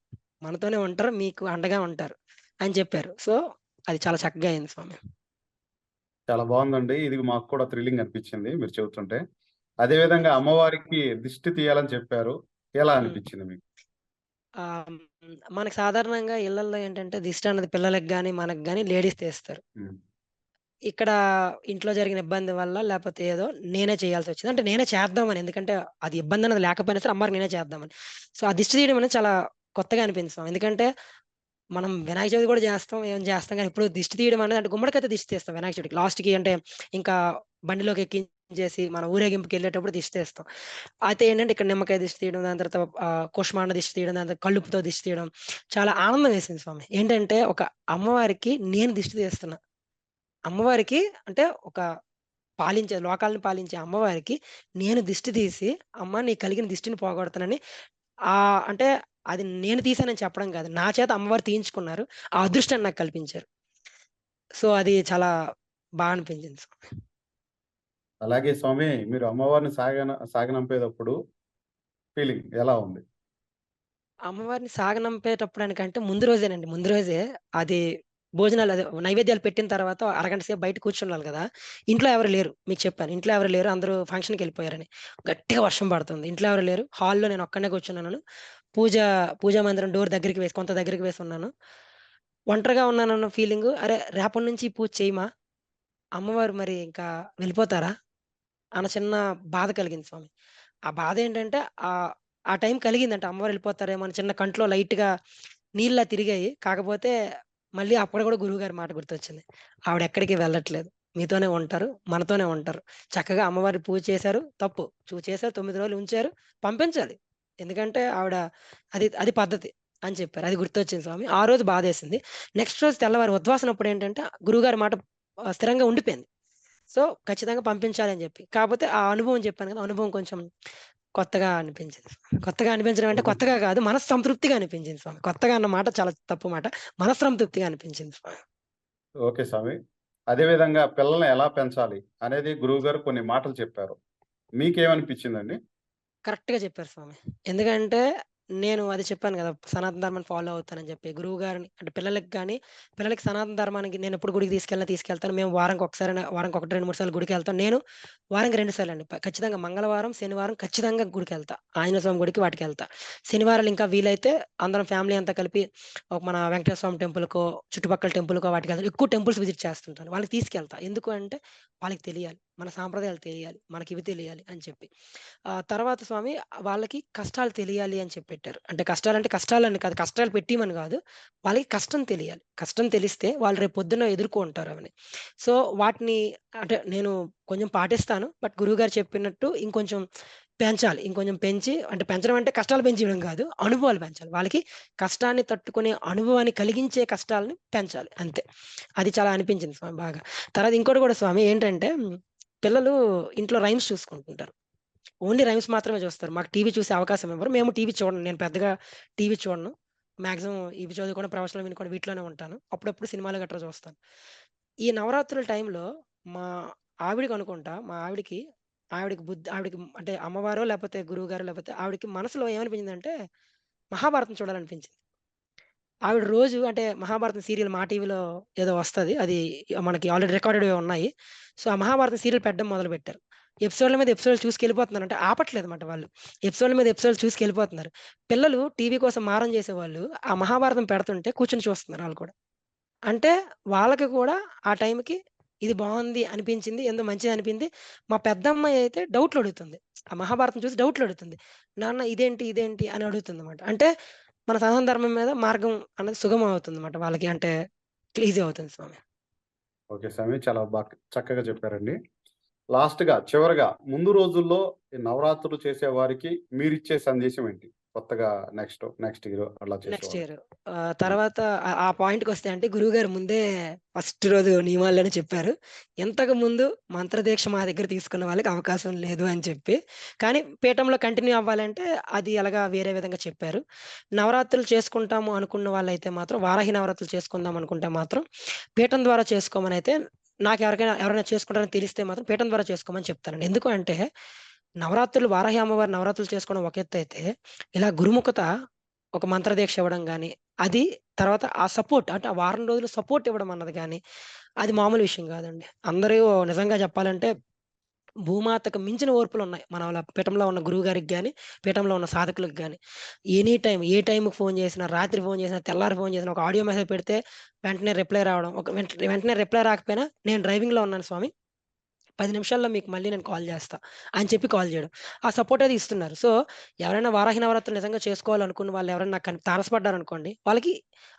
S1: మనతోనే ఉంటారు. మీకు అండగా ఉంటారు అని చెప్పారు. సో, అది చాలా చక్కగా అయింది స్వామి.
S2: చాలా బావుందండి. ఇది మాకు కూడా థ్రిల్లింగ్ అనిపించింది మీరు చెబుతుంటే. అదే విధంగా అమ్మవారికి దిష్టి తీయాలని చెప్పారు. ఎలా
S1: హ్మ్.
S2: అనిపించింది మీకు?
S1: మనకు సాధారణంగా ఇళ్లల్లో ఏంటంటే దిష్టి అన్నది పిల్లలకి గాని, మనకు గాని లేడీస్ తీస్తారు.
S2: హ్మ్.
S1: ఇక్కడ ఇంట్లో జరిగిన ఇబ్బంది వల్ల లేపోతే ఏదో నేనే చేయాల్సొచ్చింది. అంటే నేనే చేద్దామని. ఎందుకంటే అది ఇబ్బందన్నది లేకపోయినా సరే అమ్మవారికి నేనే చేద్దామని. సో, ఆ దిష్టి తీయడం అనేది చాలా కొత్తగా అనిపింది స్వామి. ఎందుకంటే మనం వినాయక చవితి కూడా చేస్తాం. ఏం చేస్తాం గానీ ఇప్పుడు దిష్టి తీయడం అనేది అంటే గుమ్మడికాయతో దిష్టి తీస్తాం వినాయక చవితికి. లాస్ట్‌కి అంటే ఇంకా బండిలోకి ఎక్కించేసి మన ఊరేగింపుకెళ్ళేటప్పుడు దిష్టి తీస్తాం. అయితే ఏంటంటే ఇక్కడ నిమ్మకాయ దిష్టి తీయడం, దాని తర్వాత కుష్మాండ దిష్టి తీయడం, దాని తర్వాత కల్లుపుతో దిష్టి తీయడం చాలా ఆనందం వేసింది స్వామి. ఏంటంటే ఒక అమ్మవారికి నేను దిష్టి తీస్తున్నా. అమ్మవారికి అంటే ఒక లోకాలను పాలించే అమ్మవారికి నేను దిష్టి తీసి, "అమ్మ నీకు కలిగిన దిష్టిని పోగొడతానని" అంటే అది నేను తీశానని చెప్పడం కాదు. నా చేత అమ్మవారు తీయించుకున్నారు. ఆ అదృష్టాన్ని నాకు కల్పించారు. సో, అది చాలా అనిపించింది.
S2: అలాగే స్వామి మీరు అమ్మవారిని సాగనంపేటప్పుడు ఫీలింగ్ ఎలా ఉంది?
S1: అమ్మవారిని సాగనంపేటప్పుడనికంటే ముందు రోజేనండి. ముందు రోజే అది భోజనాలు అదే నైవేద్యాలు పెట్టిన తర్వాత అరగంట సేపు బయట కూర్చుండాలి గదా! ఇంట్లో ఎవరు లేరు. మీకు చెప్పాను. ఇంట్లో ఎవరు లేరు. అందరూ ఫంక్షన్‌కెళ్ళిపోయారని. గట్టిగా వర్షం పడుతుంది. ఇంట్లో ఎవరు లేరు. హాల్‌లో నేనొక్కడినే కూర్చున్నాను. పూజ పూజా మందిరం డోర్ దగ్గరికి వేసి కొంత దగ్గరికి వేసున్నాను. ఒంటరిగా ఉన్నానన్న ఫీలింగు. అరే! రేపటి నుంచి ఈ పూజ చేయమా? అమ్మవారు మరి ఇంకా వెళ్ళిపోతారా? అన్న చిన్న బాధ కలిగింది స్వామి. ఆ బాధేంటంటే ఆ టైం కలిగిందంట. అమ్మవారు వెళ్ళిపోతారేమో అని చిన్న కంట్లో లైట్‌గా నీళ్ళలా తిరిగాయి. కాకపోతే మళ్ళీ అప్పుడు గూడా గురువుగారి మాట గుర్తొచ్చింది. ఆవిడెక్కడికి వెళ్ళట్లేదు. మీతోనే ఉంటారు. మనతోనే ఉంటారు. చక్కగా అమ్మవారి పూజ చేశారు తప్పు. చేశారు 9 రోజులు ఉంచారు. పంపించాలి. ఎందుకంటే ఆవిడ అది అది పద్ధతి అని చెప్పారు. అది గుర్తొచ్చింది స్వామి. ఆ రోజు బాధేసింది. నెక్స్ట్ రోజు తెల్లవారి ఉద్వాసనప్పుడేంటంటే గురువుగారి మాట స్థిరంగా ఉండిపోయింది. సో, ఖచ్చితంగా పంపించాలని జెప్పి. కాపోతే ఆ అనుభవం జెప్పాను గదా! అనుభవం కొంచెం కొత్తగా అనిపించింది. కొత్తగా అనిపించడం అంటే
S2: ఓకే.
S1: కొత్తగా గాదు. మనస్సంతృప్తిగా అనిపించింది స్వామి. కొత్తగా అన్న మాట చాలా తప్పు మాట. మనస్సంతృప్తిగా అనిపించింది స్వామి.
S2: ఓకే స్వామి. అదే విధంగా పిల్లల్ని ఎలా పెంచాలి అనేది గురువుగారు కొన్ని మాటలు చెప్పారు. మీకేమనిపించిందండి?
S1: కరెక్ట్‌గా చెప్పారు స్వామి. ఎందుకంటే, నేను అది చెప్పాను గదా! సనాతన ధర్మాన్ని ఫాలో అవుతానని జెప్పి. గురువు గారిని అంటే పిల్లలకి గాని, పిల్లలకి సనాతన ధర్మానికి నేనెప్పుడు గుడికి తీసుకెళ్తాను. మేము వారానికి ఒకసారైనా వారానికి 1, 2, 3 సార్లు గుడికెళ్తాం. నేను వారానికి 2 సార్లండి. ఖచ్చితంగా మంగళవారం, శనివారం ఖచ్చితంగా గుడికెళ్తా. ఆంజనేయ స్వామి గుడికి వాటికెళ్తా. శనివారాలు ఇంకా వీలైతే అందరం ఫ్యామిలీ అంతా కలిపి మన వెంకటేశ్వర స్వామి టెంపుల్‌కో, చుట్టుపక్కల టెంపుల్‌కో వాటికెళ్తాం. ఎక్కువ టెంపుల్స్ విజిట్ చేస్తుంటాను. వాళ్ళకి తీసుకెళ్తా. ఎందుకు అంటే, వాళ్ళకి తెలియాలి. మన సాంప్రదాయాలు తెలియాలి. మనకివి తెలియాలి అని చెప్పి. తర్వాత స్వామి వాళ్ళకి కష్టాలు తెలియాలి అని చెప్పి పెట్టారు. అంటే కష్టాలంటే కష్టాలని కాదు. కష్టాలు పెట్టియమని గాదు. వాళ్ళకి కష్టం తెలియాలి. కష్టం తెలిస్తే వాళ్ళు రేపు పొద్దున్న ఎదుర్కొంటారు అవని. సో, వాటిని అంటే నేను కొంచెం పాటిస్తాను. బట్ గురువుగారు చెప్పినట్టు ఇంకొంచెం పెంచాలి. ఇంకొంచెం పెంచి అంటే పెంచడం అంటే కష్టాలు పెంచేయడం గాదు. అనుభవాలు పెంచాలి. వాళ్ళకి కష్టాన్ని తట్టుకునే అనుభవాన్ని కలిగించే కష్టాలని పెంచాలి అంతే. అది చాలా అనిపించింది స్వామి బాగా. తర్వాత ఇంకోటి గూడా స్వామి ఏంటంటే పిల్లలు ఇంట్లో రైమ్స్ చూసుకుంటుంటారు. ఓన్లీ రైమ్స్ మాత్రమే చూస్తారు. మాకు టీవీ చూసే అవకాశం ఇవ్వరు. మేము టీవీ చూడను. నేను పెద్దగా టీవీ చూడను. మాక్సిమం ఇవి చదువుకోవడం, ప్రవచనాలు వినుకోవడం వీటిలోనే ఉంటాను. అప్పుడప్పుడు సినిమాలు గట్రా చూస్తాను. ఈ నవరాత్రుల టైంలో మా ఆవిడకనుకుంటా మా ఆవిడకి అంటే అమ్మవారో లేపోతే గురువుగారో లేపోతే ఆవిడకి మనసులో ఏమనిపించిందంటే మహాభారతం చూడాలనిపించింది. ఆవిడ రోజు అంటే 'మహాభారతం' సీరియల్ మా టీవీలో ఏదో వస్తది. అది మనకి ఆల్రెడీ రికార్డెడ్‌వే ఉన్నాయి. సో, ఆ 'మహాభారతం' సీరియల్ పెట్టడం మొదలుపెట్టారు. ఎపిసోడ్‌ల మీద ఎపిసోడ్‌లు చూసుకెళ్ళిపోతున్నారు. అంటే ఆపట్లేదన్నమాట వాళ్ళు. ఎపిసోడ్‌ల మీద ఎపిసోడ్‌లు చూసుకెళ్ళిపోతున్నారు. పిల్లలు టీవీ కోసం మారం చేసేవాళ్ళు ఆ 'మహాభారతం' పెడుతుంటే కూర్చొని చూస్తున్నారు ఆళ్ళు కూడా. అంటే వాళ్ళకి కూడా ఆ టైంకి ఇది బావుంది అనిపించింది. ఏందో మంచిదనిపింది. మా పెద్దమ్మాయి అయితే డౌట్‌లడుగుతుంది. ఆ 'మహాభారతం' చూసి డౌట్‌లడుగుతుంది. నాన్న ఇదేంటి? ఇదేంటి? అని అడుగుతుందన్నమాట. అంటే మన సనాతన ధర్మం మీద మార్గం అన్నది సుగమం అవుతుందన్నమాట వాళ్ళకి. అంటే ఈజీ అవుతుంది స్వామి.
S2: ఓకే స్వామి. చాలా చక్కగా చెప్పారండి. లాస్ట్‌గా చివరగా ముందు రోజుల్లో ఈ నవరాత్రులు చేసేవారికి మీరిచ్చే సందేశం ఏంటి? కొత్తగా నెక్స్ట్ ఇయర్ అలా
S1: నెక్స్ట్
S2: చేసేవాళ్ళకి.
S1: ఇయర్.
S2: హ్మ్.
S1: తర్వాత ఆ పాయింట్‌కొస్తే అంటే గురువుగారు ముందే ఫస్ట్ రోజు నియమాల్లోనే చెప్పారు. ఇంతకు ముందు మంత్రదీక్ష మా దగ్గర తీసుకున్న వాళ్ళకి అవకాశం లేదు అని చెప్పి. కానీ పీఠంలో కంటిన్యూ అవ్వాలంటే అది ఎలాగా వేరే విధంగా చెప్పారు. నవరాత్రులు చేసుకుంటాము అనుకున్న వాళ్ళైతే మాత్రం వారాహి నవరాత్రులు చేసుకుందాం అనుకుంటే మాత్రం పీఠం ద్వారా చేసుకోమనైతే ఎవరైనా చేసుకుంటారని తెలిస్తే మాత్రం పీఠం ద్వారా చేసుకోమని చెప్తానండి. ఎందుకు అంటే నవరాత్రులు వారాహి అమ్మవారి నవరాత్రులు చేసుకోవడం ఒక ఎత్తైతే ఇలా గురుముఖత ఒక మంత్రదీక్ష ఇవ్వడం గాని, అది తర్వాత ఆ సపోర్ట్ అంటే ఆ వారం రోజులు సపోర్ట్ ఇవ్వడం అన్నది గాని, అది మామూలు విషయం గాదండి. అందరూ నిజంగా చెప్పాలంటే భూమాతకు మించిన ఓర్పులున్నాయి. మనల పీఠంలో ఉన్న గురువుగారికి గాని, పీఠంలో ఉన్న సాధకులకు గాని. ఎనీ టైమ్ ఏ టైమ్‌కి ఫోను చేసినా, రాత్రి ఫోను చేసినా, తెల్లారి ఫోను చేసినా, ఒక ఆడియో మెసేజ్ పెడితే వెంటనే రిప్లై రావడం. వెంటనే రిప్లై రాకపోయినా నేను డ్రైవింగ్‌లో ఉన్నాను స్వామి 10 నిమిషాల్లో మీకు మళ్ళీ నేను కాల్ జేస్తా అని చెప్పి కాల్ జేయడం. ఆ సపోర్ట్ అది ఇస్తున్నారు. సో, ఎవరైనా వారాహి నవరాత్రులు నిజంగా చేసుకోవాలనుకున్న వాళ్ళు ఎవరైనా నాకు తారసపడ్డారనుకోండి, వాళ్ళకి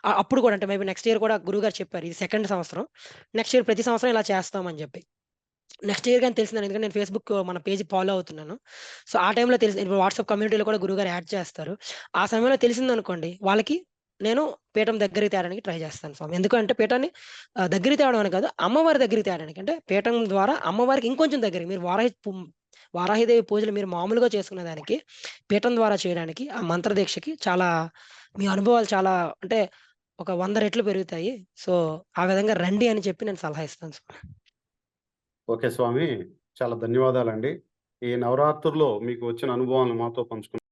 S1: అప్పుడు గూడా అంటే మేబీ నెక్స్ట్ ఇయర్ కూడా గురువుగారు చెప్పారు. ఇది సెకండ్ సంవత్సరం. నెక్స్ట్ ఇయర్ ప్రతి సంవత్సరం ఇలా చేస్తామని జెప్పి. నెక్స్ట్ ఇయర్ గాని తెలిసిందని ఎందుకంటే నేను ఫేస్‌బుక్ మన పేజ్ ఫాలో అవుతున్నాను. సో, ఆ టైంలో ఇప్పుడు వాట్సాప్ కమ్యూనిటీలో కూడా గురువుగారు యాడ్ చేస్తారు. ఆ సమయంలో తెలిసిందనుకోండి వాళ్ళకి నేను పీఠం దగ్గరికి తేడానికి ట్రై చేస్తాను స్వామి. ఎందుకంటే పీఠాన్ని దగ్గరికి తేవడం అని కాదు, అమ్మవారి దగ్గరికి తేడానికి. అంటే పీఠం ద్వారా అమ్మవారికి ఇంకొంచెం దగ్గరికి మీరు వారాహిదేవి పూజలు మీరు మామూలుగా చేసుకునే దానికి, పీఠం ద్వారా చేయడానికి, ఆ మంత్రదీక్షకి చాలా మీ అనుభవాలు చాలా అంటే ఒక 100 రెట్లు పెరుగుతాయి. సో, ఆ విధంగా రండి అని చెప్పి నేను సలహా ఇస్తాను స్వామి.
S2: ఓకే స్వామి. చాలా ధన్యవాదాలండి. ఈ నవరాత్రుల్లో మీకు వచ్చిన అనుభవాలను మాతో పంచుకున్నందుకు.